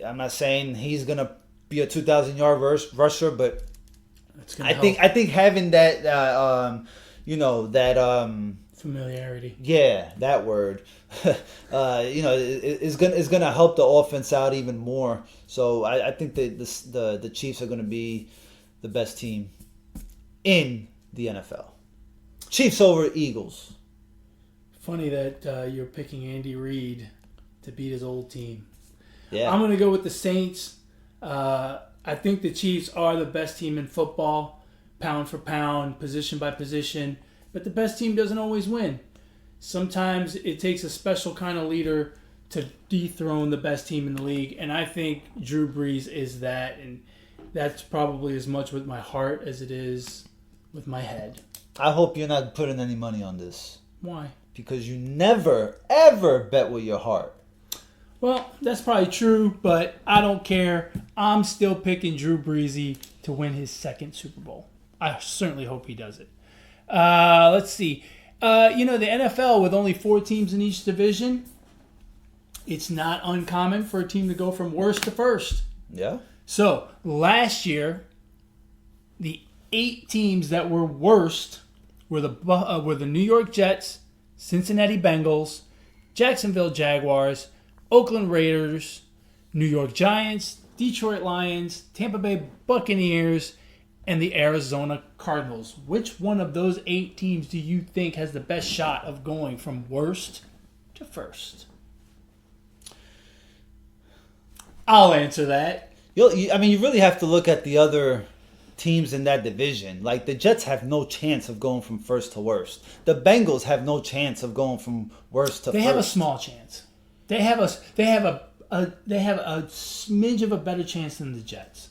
I'm not saying he's gonna be a 2,000-yard rusher, but I think having that familiarity. Yeah, that word. Is gonna help the offense out even more. So I think that the Chiefs are gonna be the best team in the NFL. Chiefs over Eagles. Funny that you're picking Andy Reid to beat his old team. Yeah, I'm gonna go with the Saints. I think the Chiefs are the best team in football, pound for pound, position by position. But the best team doesn't always win. Sometimes it takes a special kind of leader to dethrone the best team in the league. And I think Drew Brees is that. And that's probably as much with my heart as it is with my head. I hope you're not putting any money on this. Why? Because you never, ever bet with your heart. Well, that's probably true, but I don't care. I'm still picking Drew Brees to win his second Super Bowl. I certainly hope he does it. Let's see. The NFL, with only 4 teams in each division, it's not uncommon for a team to go from worst to first. Yeah. So, last year, the 8 teams that were worst were the New York Jets, Cincinnati Bengals, Jacksonville Jaguars, Oakland Raiders, New York Giants, Detroit Lions, Tampa Bay Buccaneers, and the Arizona Cardinals. Which one of those 8 teams do you think has the best shot of going from worst to first? I'll answer that. You really have to look at the other teams in that division. Like, the Jets have no chance of going from first to worst. The Bengals have no chance of going from worst to first. They have a small chance. They have a smidge of a better chance than the Jets.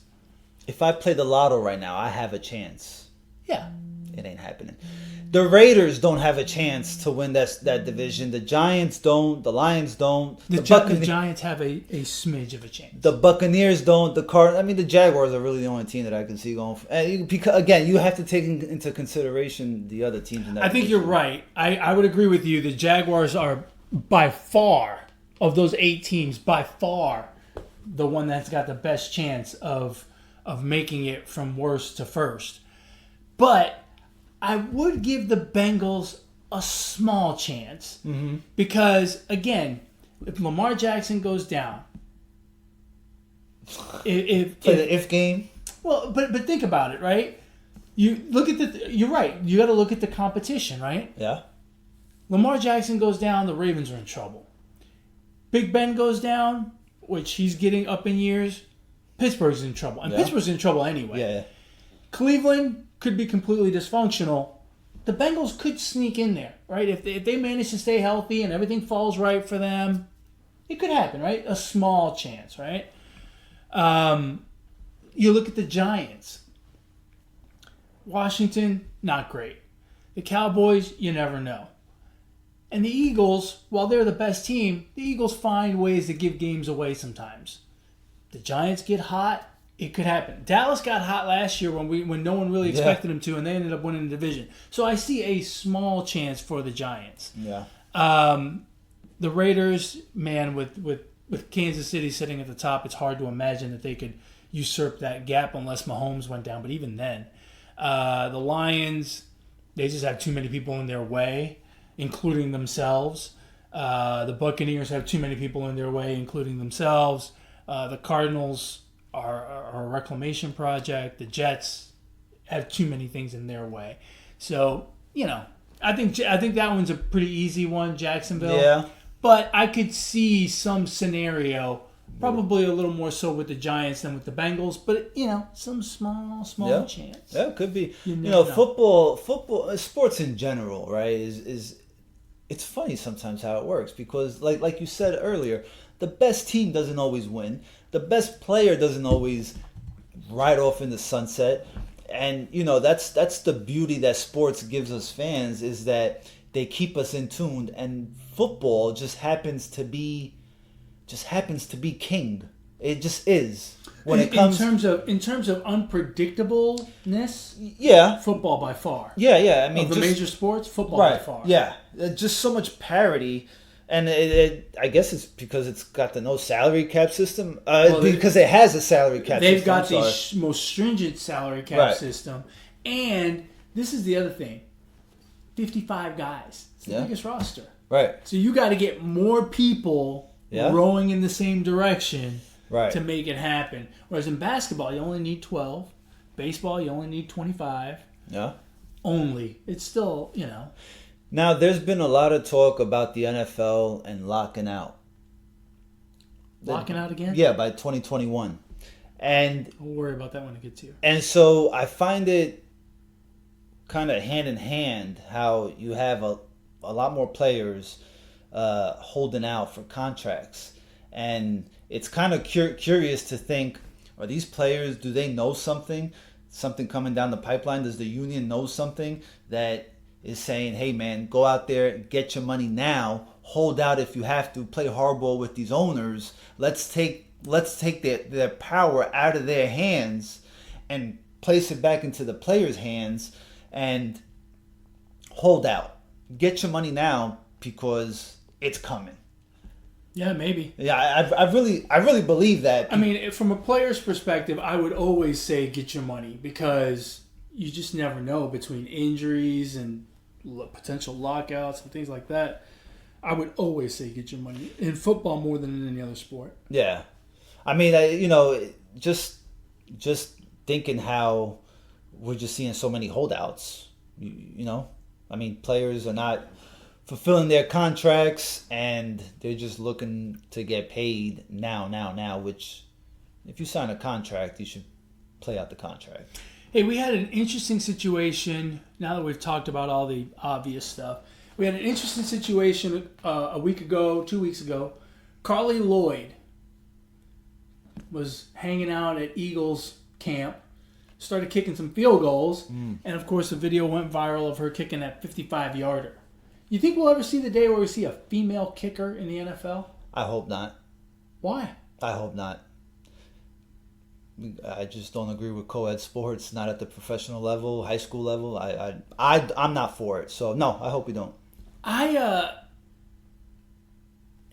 If I play the lotto right now, I have a chance. Yeah. It ain't happening. The Raiders don't have a chance to win that division. The Giants don't. The Lions don't. The Giants have a smidge of a chance. The Buccaneers don't. The Jaguars are really the only team that I can see going. Because again, you have to take into consideration the other teams in that. I think you're right. I would agree with you. The Jaguars are by far, of those 8 teams, by far the one that's got the best chance of making it from worst to first. But I would give the Bengals a small chance. Mm-hmm. Because, again, if Lamar Jackson goes down, play the if game. Well, but think about it, right? You look at you're right. You got to look at the competition, right? Yeah. Lamar Jackson goes down, the Ravens are in trouble. Big Ben goes down, which he's getting up in years. Pittsburgh's in trouble. And Pittsburgh's in trouble anyway. Yeah. Cleveland could be completely dysfunctional. The Bengals could sneak in there, right? If they manage to stay healthy and everything falls right for them, it could happen, right? A small chance, right? You look at the Giants. Washington, not great. The Cowboys, you never know. And the Eagles, while they're the best team, the Eagles find ways to give games away sometimes. The Giants get hot, it could happen. Dallas got hot last year when no one really expected them to, and they ended up winning the division. So I see a small chance for the Giants. Yeah. The Raiders, man, with Kansas City sitting at the top, it's hard to imagine that they could usurp that gap unless Mahomes went down. But even then, the Lions, they just have too many people in their way, including themselves. The Buccaneers have too many people in their way, including themselves. The Cardinals are a reclamation project. The Jets have too many things in their way. So, I think that one's a pretty easy one, Jacksonville. Yeah. But I could see some scenario, probably a little more so with the Giants than with the Bengals. But, some small chance. Yeah, it could be. You never know. Football, sports in general, right, is it's funny sometimes how it works because, like you said earlier, the best team doesn't always win. The best player doesn't always ride off in the sunset. And, that's the beauty that sports gives us fans is that they keep us in tune. And football just happens to be king. It just is. When it comes in terms of unpredictableness, yeah, football by far. Yeah. I mean, of the major sports, football right, by far. Yeah, just so much parity, and I guess it's because it's got the no salary cap system. Because it has a salary cap. They've system, got the most stringent salary cap system, and this is the other thing: 55 guys. It's the biggest roster. Right. So you got to get more people rowing in the same direction. Right. To make it happen. Whereas in basketball, you only need 12. Baseball, you only need 25. Yeah. Only. It's still, Now, there's been a lot of talk about the NFL and locking out. Locking out again? Yeah, by 2021. And we'll worry about that when it gets here. And so I find it kind of hand in hand how you have a lot more players holding out for contracts. And it's kind of curious to think, are these players, do they know something coming down the pipeline? Does the union know something that is saying, hey, man, go out there, get your money now, hold out if you have to, play hardball with these owners. Let's take their power out of their hands and place it back into the players' hands and hold out. Get your money now because it's coming. Yeah, maybe. Yeah, I really believe that. I mean, from a player's perspective, I would always say get your money because you just never know between injuries and potential lockouts and things like that. I would always say get your money in football more than in any other sport. Yeah, I mean, just thinking how we're just seeing so many holdouts. I mean, players are not fulfilling their contracts, and they're just looking to get paid now, which if you sign a contract, you should play out the contract. Hey, we had an interesting situation, now that we've talked about all the obvious stuff. We had an interesting situation a week ago, 2 weeks ago. Carly Lloyd was hanging out at Eagles camp, started kicking some field goals, and of course the video went viral of her kicking that 55-yarder. You think we'll ever see the day where we see a female kicker in the NFL? I hope not. Why? I hope not. I just don't agree with co-ed sports, not at the professional level, high school level. I'm not for it. So, no, I hope we don't. Man,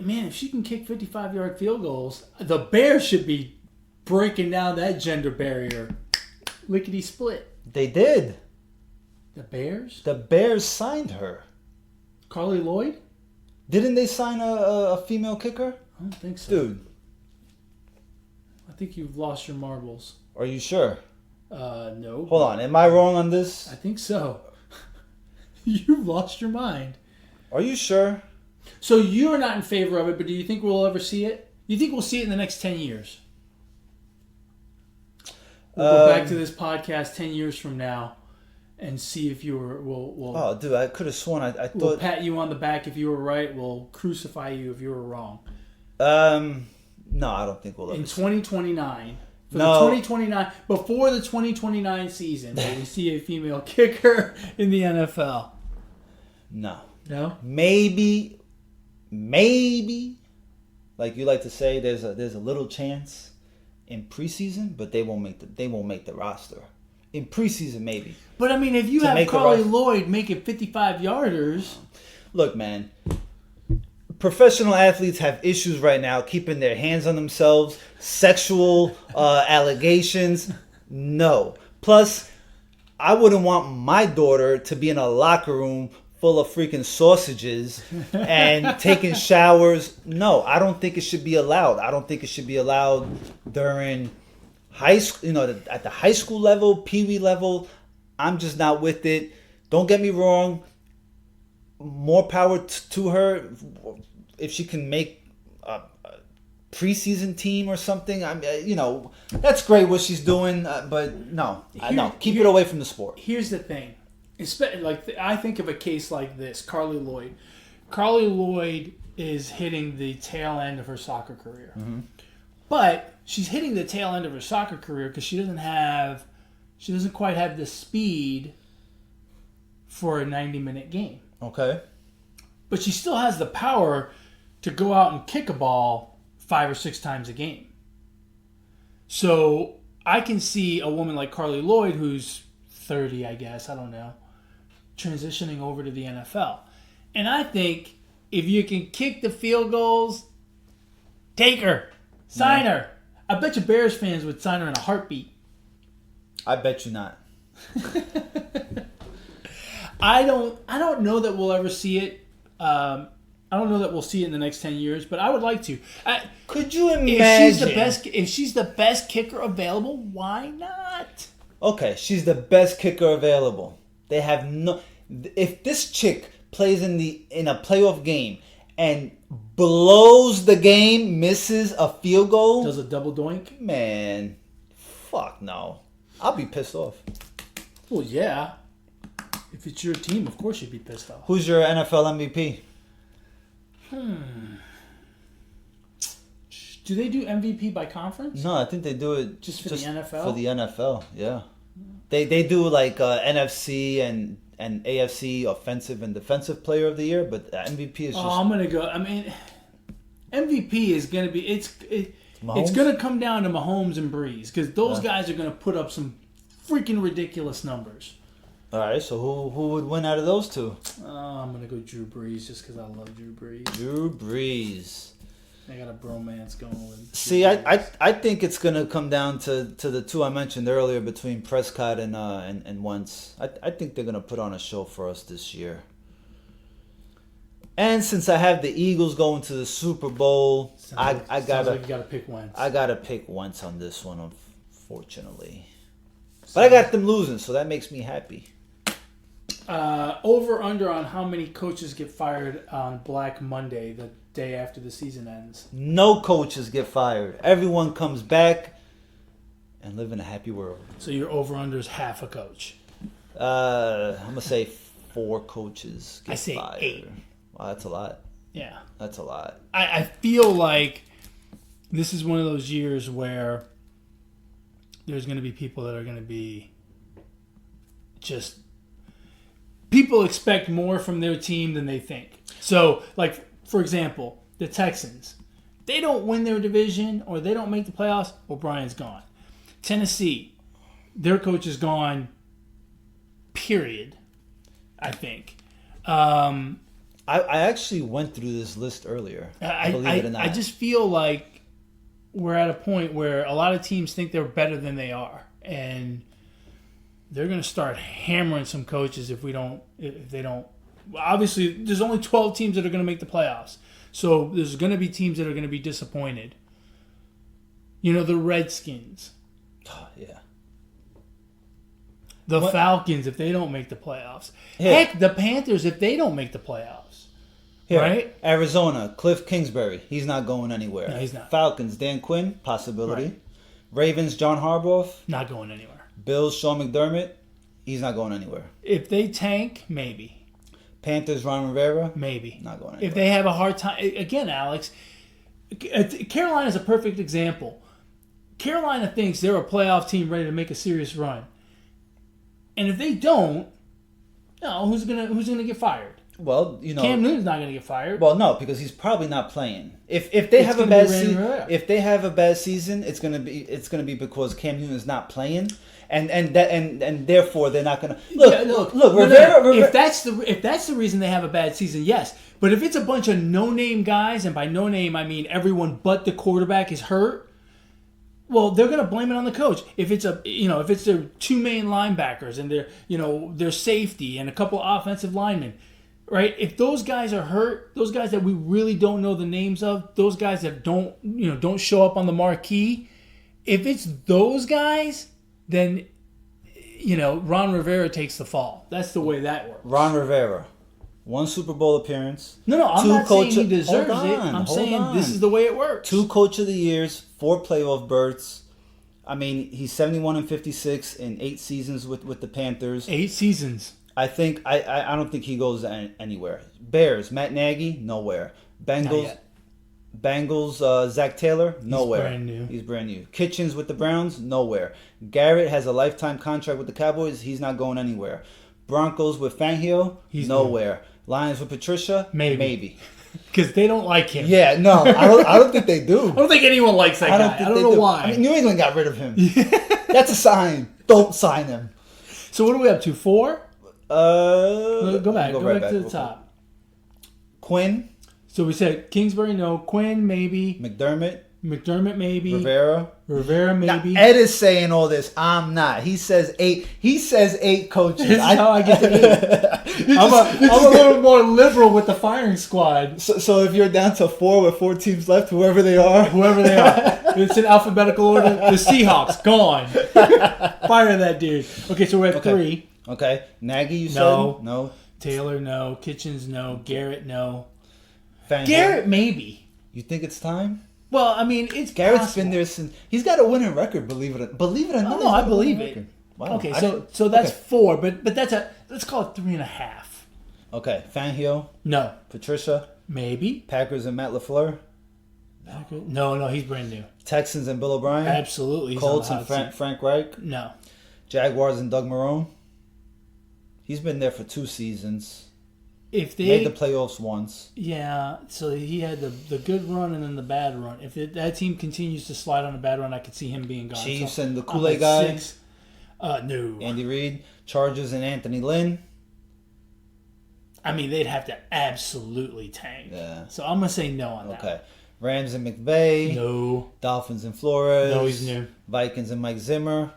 if she can kick 55-yard field goals, the Bears should be breaking down that gender barrier. Lickety-split. They did. The Bears? The Bears signed her. Carly Lloyd? Didn't they sign a female kicker? I don't think so. Dude. I think you've lost your marbles. Are you sure? No. Hold on. Am I wrong on this? I think so. You've lost your mind. Are you sure? So you're not in favor of it, but do you think we'll ever see it? Do you think we'll see it in the next 10 years? We'll go back to this podcast 10 years from now and see if you were... Oh, dude, I could have sworn I thought... We'll pat you on the back if you were right. We'll crucify you if you were wrong. No, I don't think we'll ever in 2029. For no. the 2029, before the 2029 season, will we see a female kicker in the NFL? No. No? Maybe, like you like to say, there's a little chance in preseason, but they won't make the roster. In preseason, maybe. But I mean, if you have Carly Lloyd making 55-yarders... Look, man. Professional athletes have issues right now keeping their hands on themselves. Sexual allegations. No. Plus, I wouldn't want my daughter to be in a locker room full of freaking sausages and taking showers. No, I don't think it should be allowed. I don't think it should be allowed during high school, at the high school level, pee wee level, I'm just not with it. Don't get me wrong. More power to her if she can make a preseason team or something. That's great what she's doing, but no, keep it away from the sport. Here's the thing. I think of a case like this, Carly Lloyd. Carly Lloyd is hitting the tail end of her soccer career. Mm-hmm. But she's hitting the tail end of her soccer career because she doesn't quite have the speed for a 90-minute game. Okay. But she still has the power to go out and kick a ball 5 or 6 times a game. So I can see a woman like Carly Lloyd, who's 30, I guess, I don't know, transitioning over to the NFL. And I think if you can kick the field goals, take her. Sign her. I bet you Bears fans would sign her in a heartbeat. I bet you not. I don't know that we'll ever see it. I don't know that we'll see it in the next 10 years, but I would like to. Could you imagine? If she's the best kicker available, why not? Okay, she's the best kicker available. They have no. If this chick plays in a playoff game and blows the game, misses a field goal, does a double doink, man, fuck no. I'll be pissed off. Well, yeah. If it's your team, of course you'd be pissed off. Who's your NFL MVP? Do they do MVP by conference? No, I think they do it just for the NFL. For the NFL, yeah. They do like NFC and AFC offensive and defensive player of the year, but MVP is just. Oh, I'm gonna go. I mean, MVP is gonna be it's gonna come down to Mahomes and Breeze because those guys are gonna put up some freaking ridiculous numbers. All right, so who would win out of those two? I'm gonna go Drew Brees just because I love Drew Brees. Drew Brees. I got a bromance going with. See, I think it's gonna come down to the two I mentioned earlier between Prescott and Wentz. I think they're gonna put on a show for us this year. And since I have the Eagles going to the Super Bowl, I gotta pick Wentz. I gotta pick Wentz on this one, unfortunately. But I got them losing, so that makes me happy. Over under on how many coaches get fired on Black Monday, the day after the season ends. No coaches get fired. Everyone comes back and live in a happy world. So your over under is half a coach. I'm gonna say 4 coaches get fired. I say 8. Wow, that's a lot. Yeah, that's a lot. I feel like this is one of those years where there's going to be people that are going to be just. People expect more from their team than they think. So, like, for example, the Texans. They don't win their division or they don't make the playoffs, O'Brien's gone. Tennessee, their coach is gone, period, I think. I actually went through this list earlier, believe it or not. I just feel like we're at a point where a lot of teams think they're better than they are. And they're going to start hammering some coaches if they don't. Obviously, there's only 12 teams that are going to make the playoffs. So there's going to be teams that are going to be disappointed. You know, the Redskins. Oh, yeah. The Falcons, if they don't make the playoffs. Yeah. Heck, the Panthers, if they don't make the playoffs. Here, right? Arizona, Cliff Kingsbury. He's not going anywhere. No, he's not. Falcons, Dan Quinn, possibility. Right. Ravens, John Harbaugh. Not going anywhere. Bills, Sean McDermott. He's not going anywhere. If they tank, maybe. Panthers, Ron Rivera. Maybe. Not going anywhere. If they have a hard time. Again, Alex, Carolina is a perfect example. Carolina thinks they're a playoff team ready to make a serious run. And if they don't, who's gonna get fired? Well, Cam Newton's not gonna get fired. Well, no, because he's probably not playing. If they have a bad season, it's gonna be because Cam Newton is not playing, and therefore they're not gonna look. Rivera. If that's the reason they have a bad season, yes. But if it's a bunch of no-name guys, and by no name I mean everyone but the quarterback is hurt. Well, they're going to blame it on the coach. If it's their 2 main linebackers and their safety and a couple offensive linemen, right? If those guys are hurt, those guys that we really don't know the names of, those guys that don't show up on the marquee, if it's those guys, then Ron Rivera takes the fall. That's the way that works. Ron Rivera, 1 Super Bowl appearance. No, I'm not saying he deserves Hold it. on, I'm hold saying on. this is the way it works. 2 Coach of the Years, 4 playoff berths. I mean, he's 71-56 in 8 seasons with the Panthers. 8 seasons. I don't think he goes anywhere. Bears, Matt Nagy, nowhere. Not Bengals, Zach Taylor, nowhere. He's brand new. Kitchens with the Browns, nowhere. Garrett has a lifetime contract with the Cowboys. He's not going anywhere. Broncos with Fangio, nowhere. Lions with Patricia, maybe. Because they don't like him. Yeah, no, I don't think they do. I don't think anyone likes that guy. I don't know why. I mean, New England got rid of him. That's a sign. Don't sign him. So what are we up to? 4? Go back to the We'll top. Quinn. So we said Kingsbury, no. Quinn, maybe. McDermott, maybe. Rivera, maybe. Now, Ed is saying all this. I'm not. He says 8. He says 8 coaches. This is how I get to 8. I'm a little more liberal with the firing squad. So if you're down to 4 with 4 teams left, whoever they are. It's in alphabetical order. The Seahawks, gone. Fire that dude. Okay, so we're at 3. Okay. Nagy, you said? No. Taylor, no. Kitchens, no. Garrett, no. Fangio. Garrett, maybe. You think it's time? Well, I mean, it's Garrett's possible. been there since. He's got a winning record. Believe it or not. No, I believe it. Wow. Okay, so that's 4, but that's let's call it 3.5. Okay, Fangio. No. Patricia. Maybe. Packers and Matt LaFleur. No, he's brand new. Texans and Bill O'Brien. Absolutely. Colts and Frank Reich. No. Jaguars and Doug Marrone. He's been there for 2 seasons. If they made the playoffs once. Yeah, so he had the good run and then the bad run. If that team continues to slide on a bad run, I could see him being gone. Chiefs and the Kool-Aid guy. 6. No. Andy Reid. Chargers and Anthony Lynn. I mean, they'd have to absolutely tank. Yeah. So I'm going to say no on that. Okay. Rams and McVay. No. Dolphins and Flores. No, he's new. Vikings and Mike Zimmer.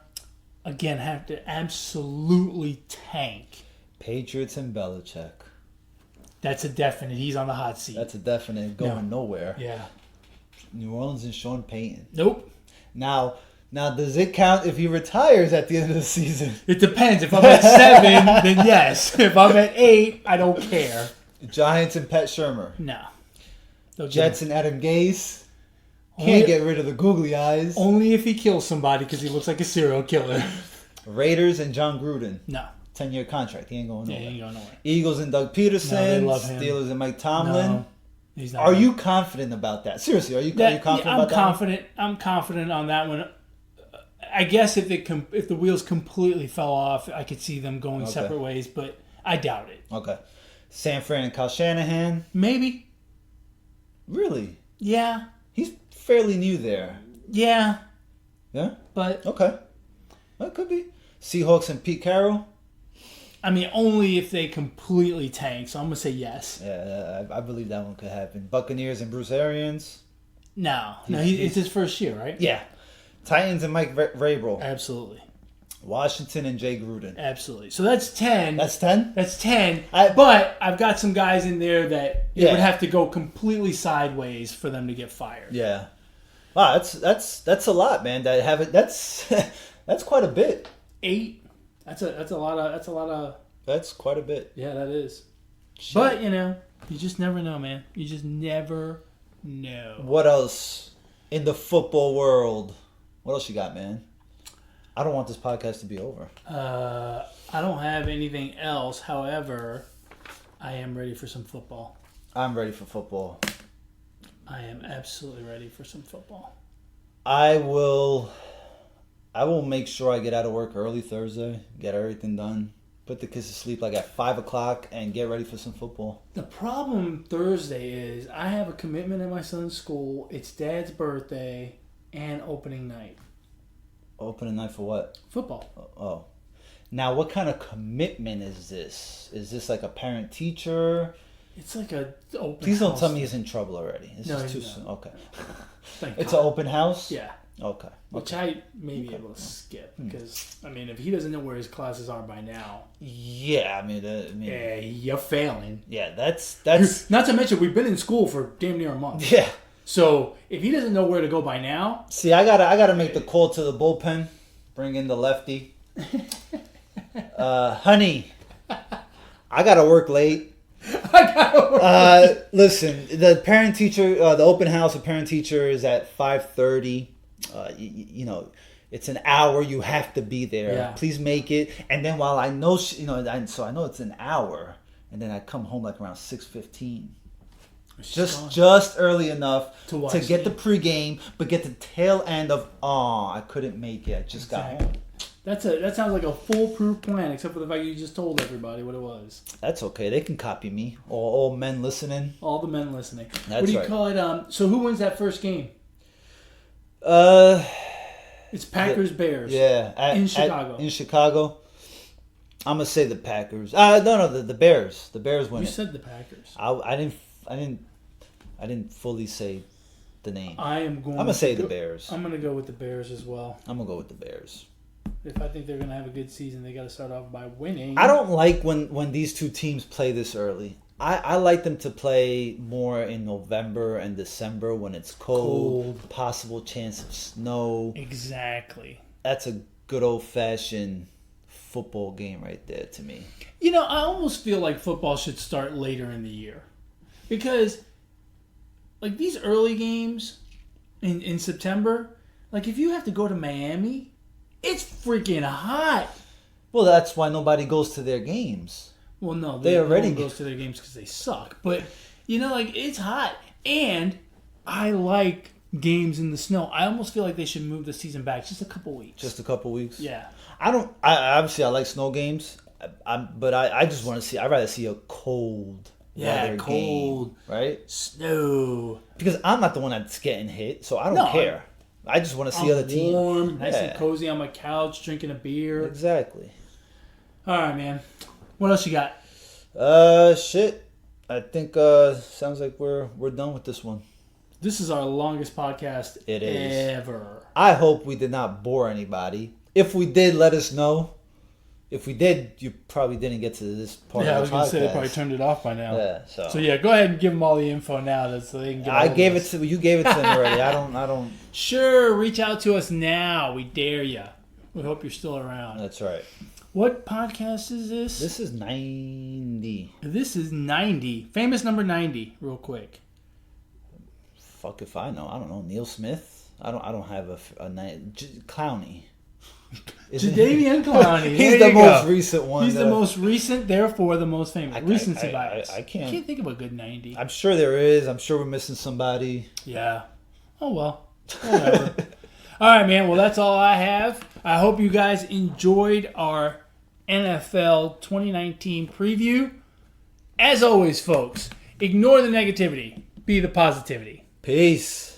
Again, have to absolutely tank. Patriots and Belichick. That's a definite. He's on the hot seat. That's a definite going nowhere. Yeah. New Orleans and Sean Payton. Nope. Now, does it count if he retires at the end of the season? It depends. If I'm at 7, then yes. If I'm at 8, I don't care. Giants and Pat Shurmur. No. Jets and Adam Gase. Can't get rid of the googly eyes. Only if he kills somebody because he looks like a serial killer. Raiders and John Gruden. No. 10-year contract. He ain't going nowhere. Yeah, he ain't going nowhere. Eagles and Doug Peterson. No, they love him. Steelers and Mike Tomlin. No, he's not. Are you confident about that? Seriously, are you confident about that? I'm confident on that one. I guess if the wheels completely fell off, I could see them going separate ways, but I doubt it. Okay. San Fran and Kyle Shanahan. Maybe. Really? Yeah. He's fairly new there. Yeah. Yeah? But okay. That could be. Seahawks and Pete Carroll. I mean, only if they completely tank, so I'm going to say yes. Yeah, I believe that one could happen. Buccaneers and Bruce Arians. No, it's his first year, right? Yeah. Titans and Mike Vrabel. Absolutely. Washington and Jay Gruden. Absolutely. So that's 10. That's 10? That's 10. But I've got some guys in there that it would have to go completely sideways for them to get fired. Yeah. Wow, that's a lot, man. That's quite a bit. 8. That's a lot of. That's quite a bit. Yeah, that is. Shit. But you just never know, man. You just never know. What else in the football world? What else you got, man? I don't want this podcast to be over. I don't have anything else. However, I am ready for some football. I'm ready for football. I am absolutely ready for some football. I will make sure I get out of work early Thursday, get everything done, put the kids to sleep like at 5 o'clock, and get ready for some football. The problem Thursday is I have a commitment at my son's school. It's Dad's birthday and opening night. Opening night for what? Football. Oh. Now, what kind of commitment is this? Is this like a parent-teacher? It's like a open Please don't house. Tell me he's in trouble already. This No, is too he's soon. not. Okay. It's an open house? Yeah. Okay. Which I may be able to skip because, if he doesn't know where his classes are by now. Yeah, I mean yeah, you're failing. Yeah, that's Not to mention, we've been in school for damn near a month. Yeah. So if he doesn't know where to go by now, See, I gotta make the call to the bullpen. Bring in the lefty. Honey, I gotta work late. Listen, the parent teacher, the open house of parent teacher is at 5:30. You know, it's an hour. You have to be there. Yeah. Please make it. And then while I know, so I know it's an hour, and then I come home like around 6:15. Just early enough To watch to get the the pregame, but get the tail end of I couldn't make it. I just got home. that sounds like a foolproof plan, except for the fact you just told everybody what it was. That's okay. They can copy me. All men listening. All the men listening. That's what do you right. call it? So who wins that first game? It's Packers Bears. Yeah, In Chicago. in Chicago, I'm gonna say the Packers. No, the Bears. The Bears win You it. said the Packers. I didn't fully say the name. I'm gonna say the Bears. I'm gonna go with the Bears as well. I'm gonna go with the Bears. If I think they're gonna have a good season, they got to start off by winning. I don't like when these two teams play this early. I like them to play more in November and December when it's cold. Possible chance of snow. Exactly. That's a good old fashioned football game right there to me. You know, I almost feel like football should start later in the year. Because, like, these early games in September, like, if you have to go to Miami, it's freaking hot. Well, that's why nobody goes to their games. Well, no, They already no one goes to their games because they suck. But, you know, like, it's hot. And I like games in the snow. I almost feel like they should move the season back just a couple weeks. Just a couple weeks. Yeah. I obviously I like snow games, but I just want to see. I'd rather see a cold weather cold game, right? snow. Because I'm not the one that's getting hit, so I don't No, care. I just want to see other teams. Warm, nice and Yeah. cozy on my couch, drinking a beer. Exactly. All right, man. What else you got? Shit. I think sounds like we're done with this one. This is our longest podcast It is. ever. I hope we did not bore anybody. If we did, let us know. If we did, you probably didn't get to this part Yeah, I of was the going podcast. to say they probably turned it off by now. Yeah, So yeah, go ahead and give them all the info now, so they can get. I all gave this. it to you. Gave it to them already. I don't. Sure, reach out to us now. We dare you. We hope you're still around. That's right. What podcast is this? This is 90. This is 90. Famous number 90. Real quick. Fuck if I know. I don't know. Neil Smith. I don't have a name. Clowney. Jadavian Clowney. He's There the you most go. recent one. He's the most recent, therefore the most famous. Recency I bias. I can't- I can't think of a good 90. I'm sure there is. I'm sure we're missing somebody. Yeah. Oh, well. Whatever. All right, man. Well, that's all I have. I hope you guys enjoyed our NFL 2019 preview. As always, folks, ignore the negativity. Be the positivity. Peace.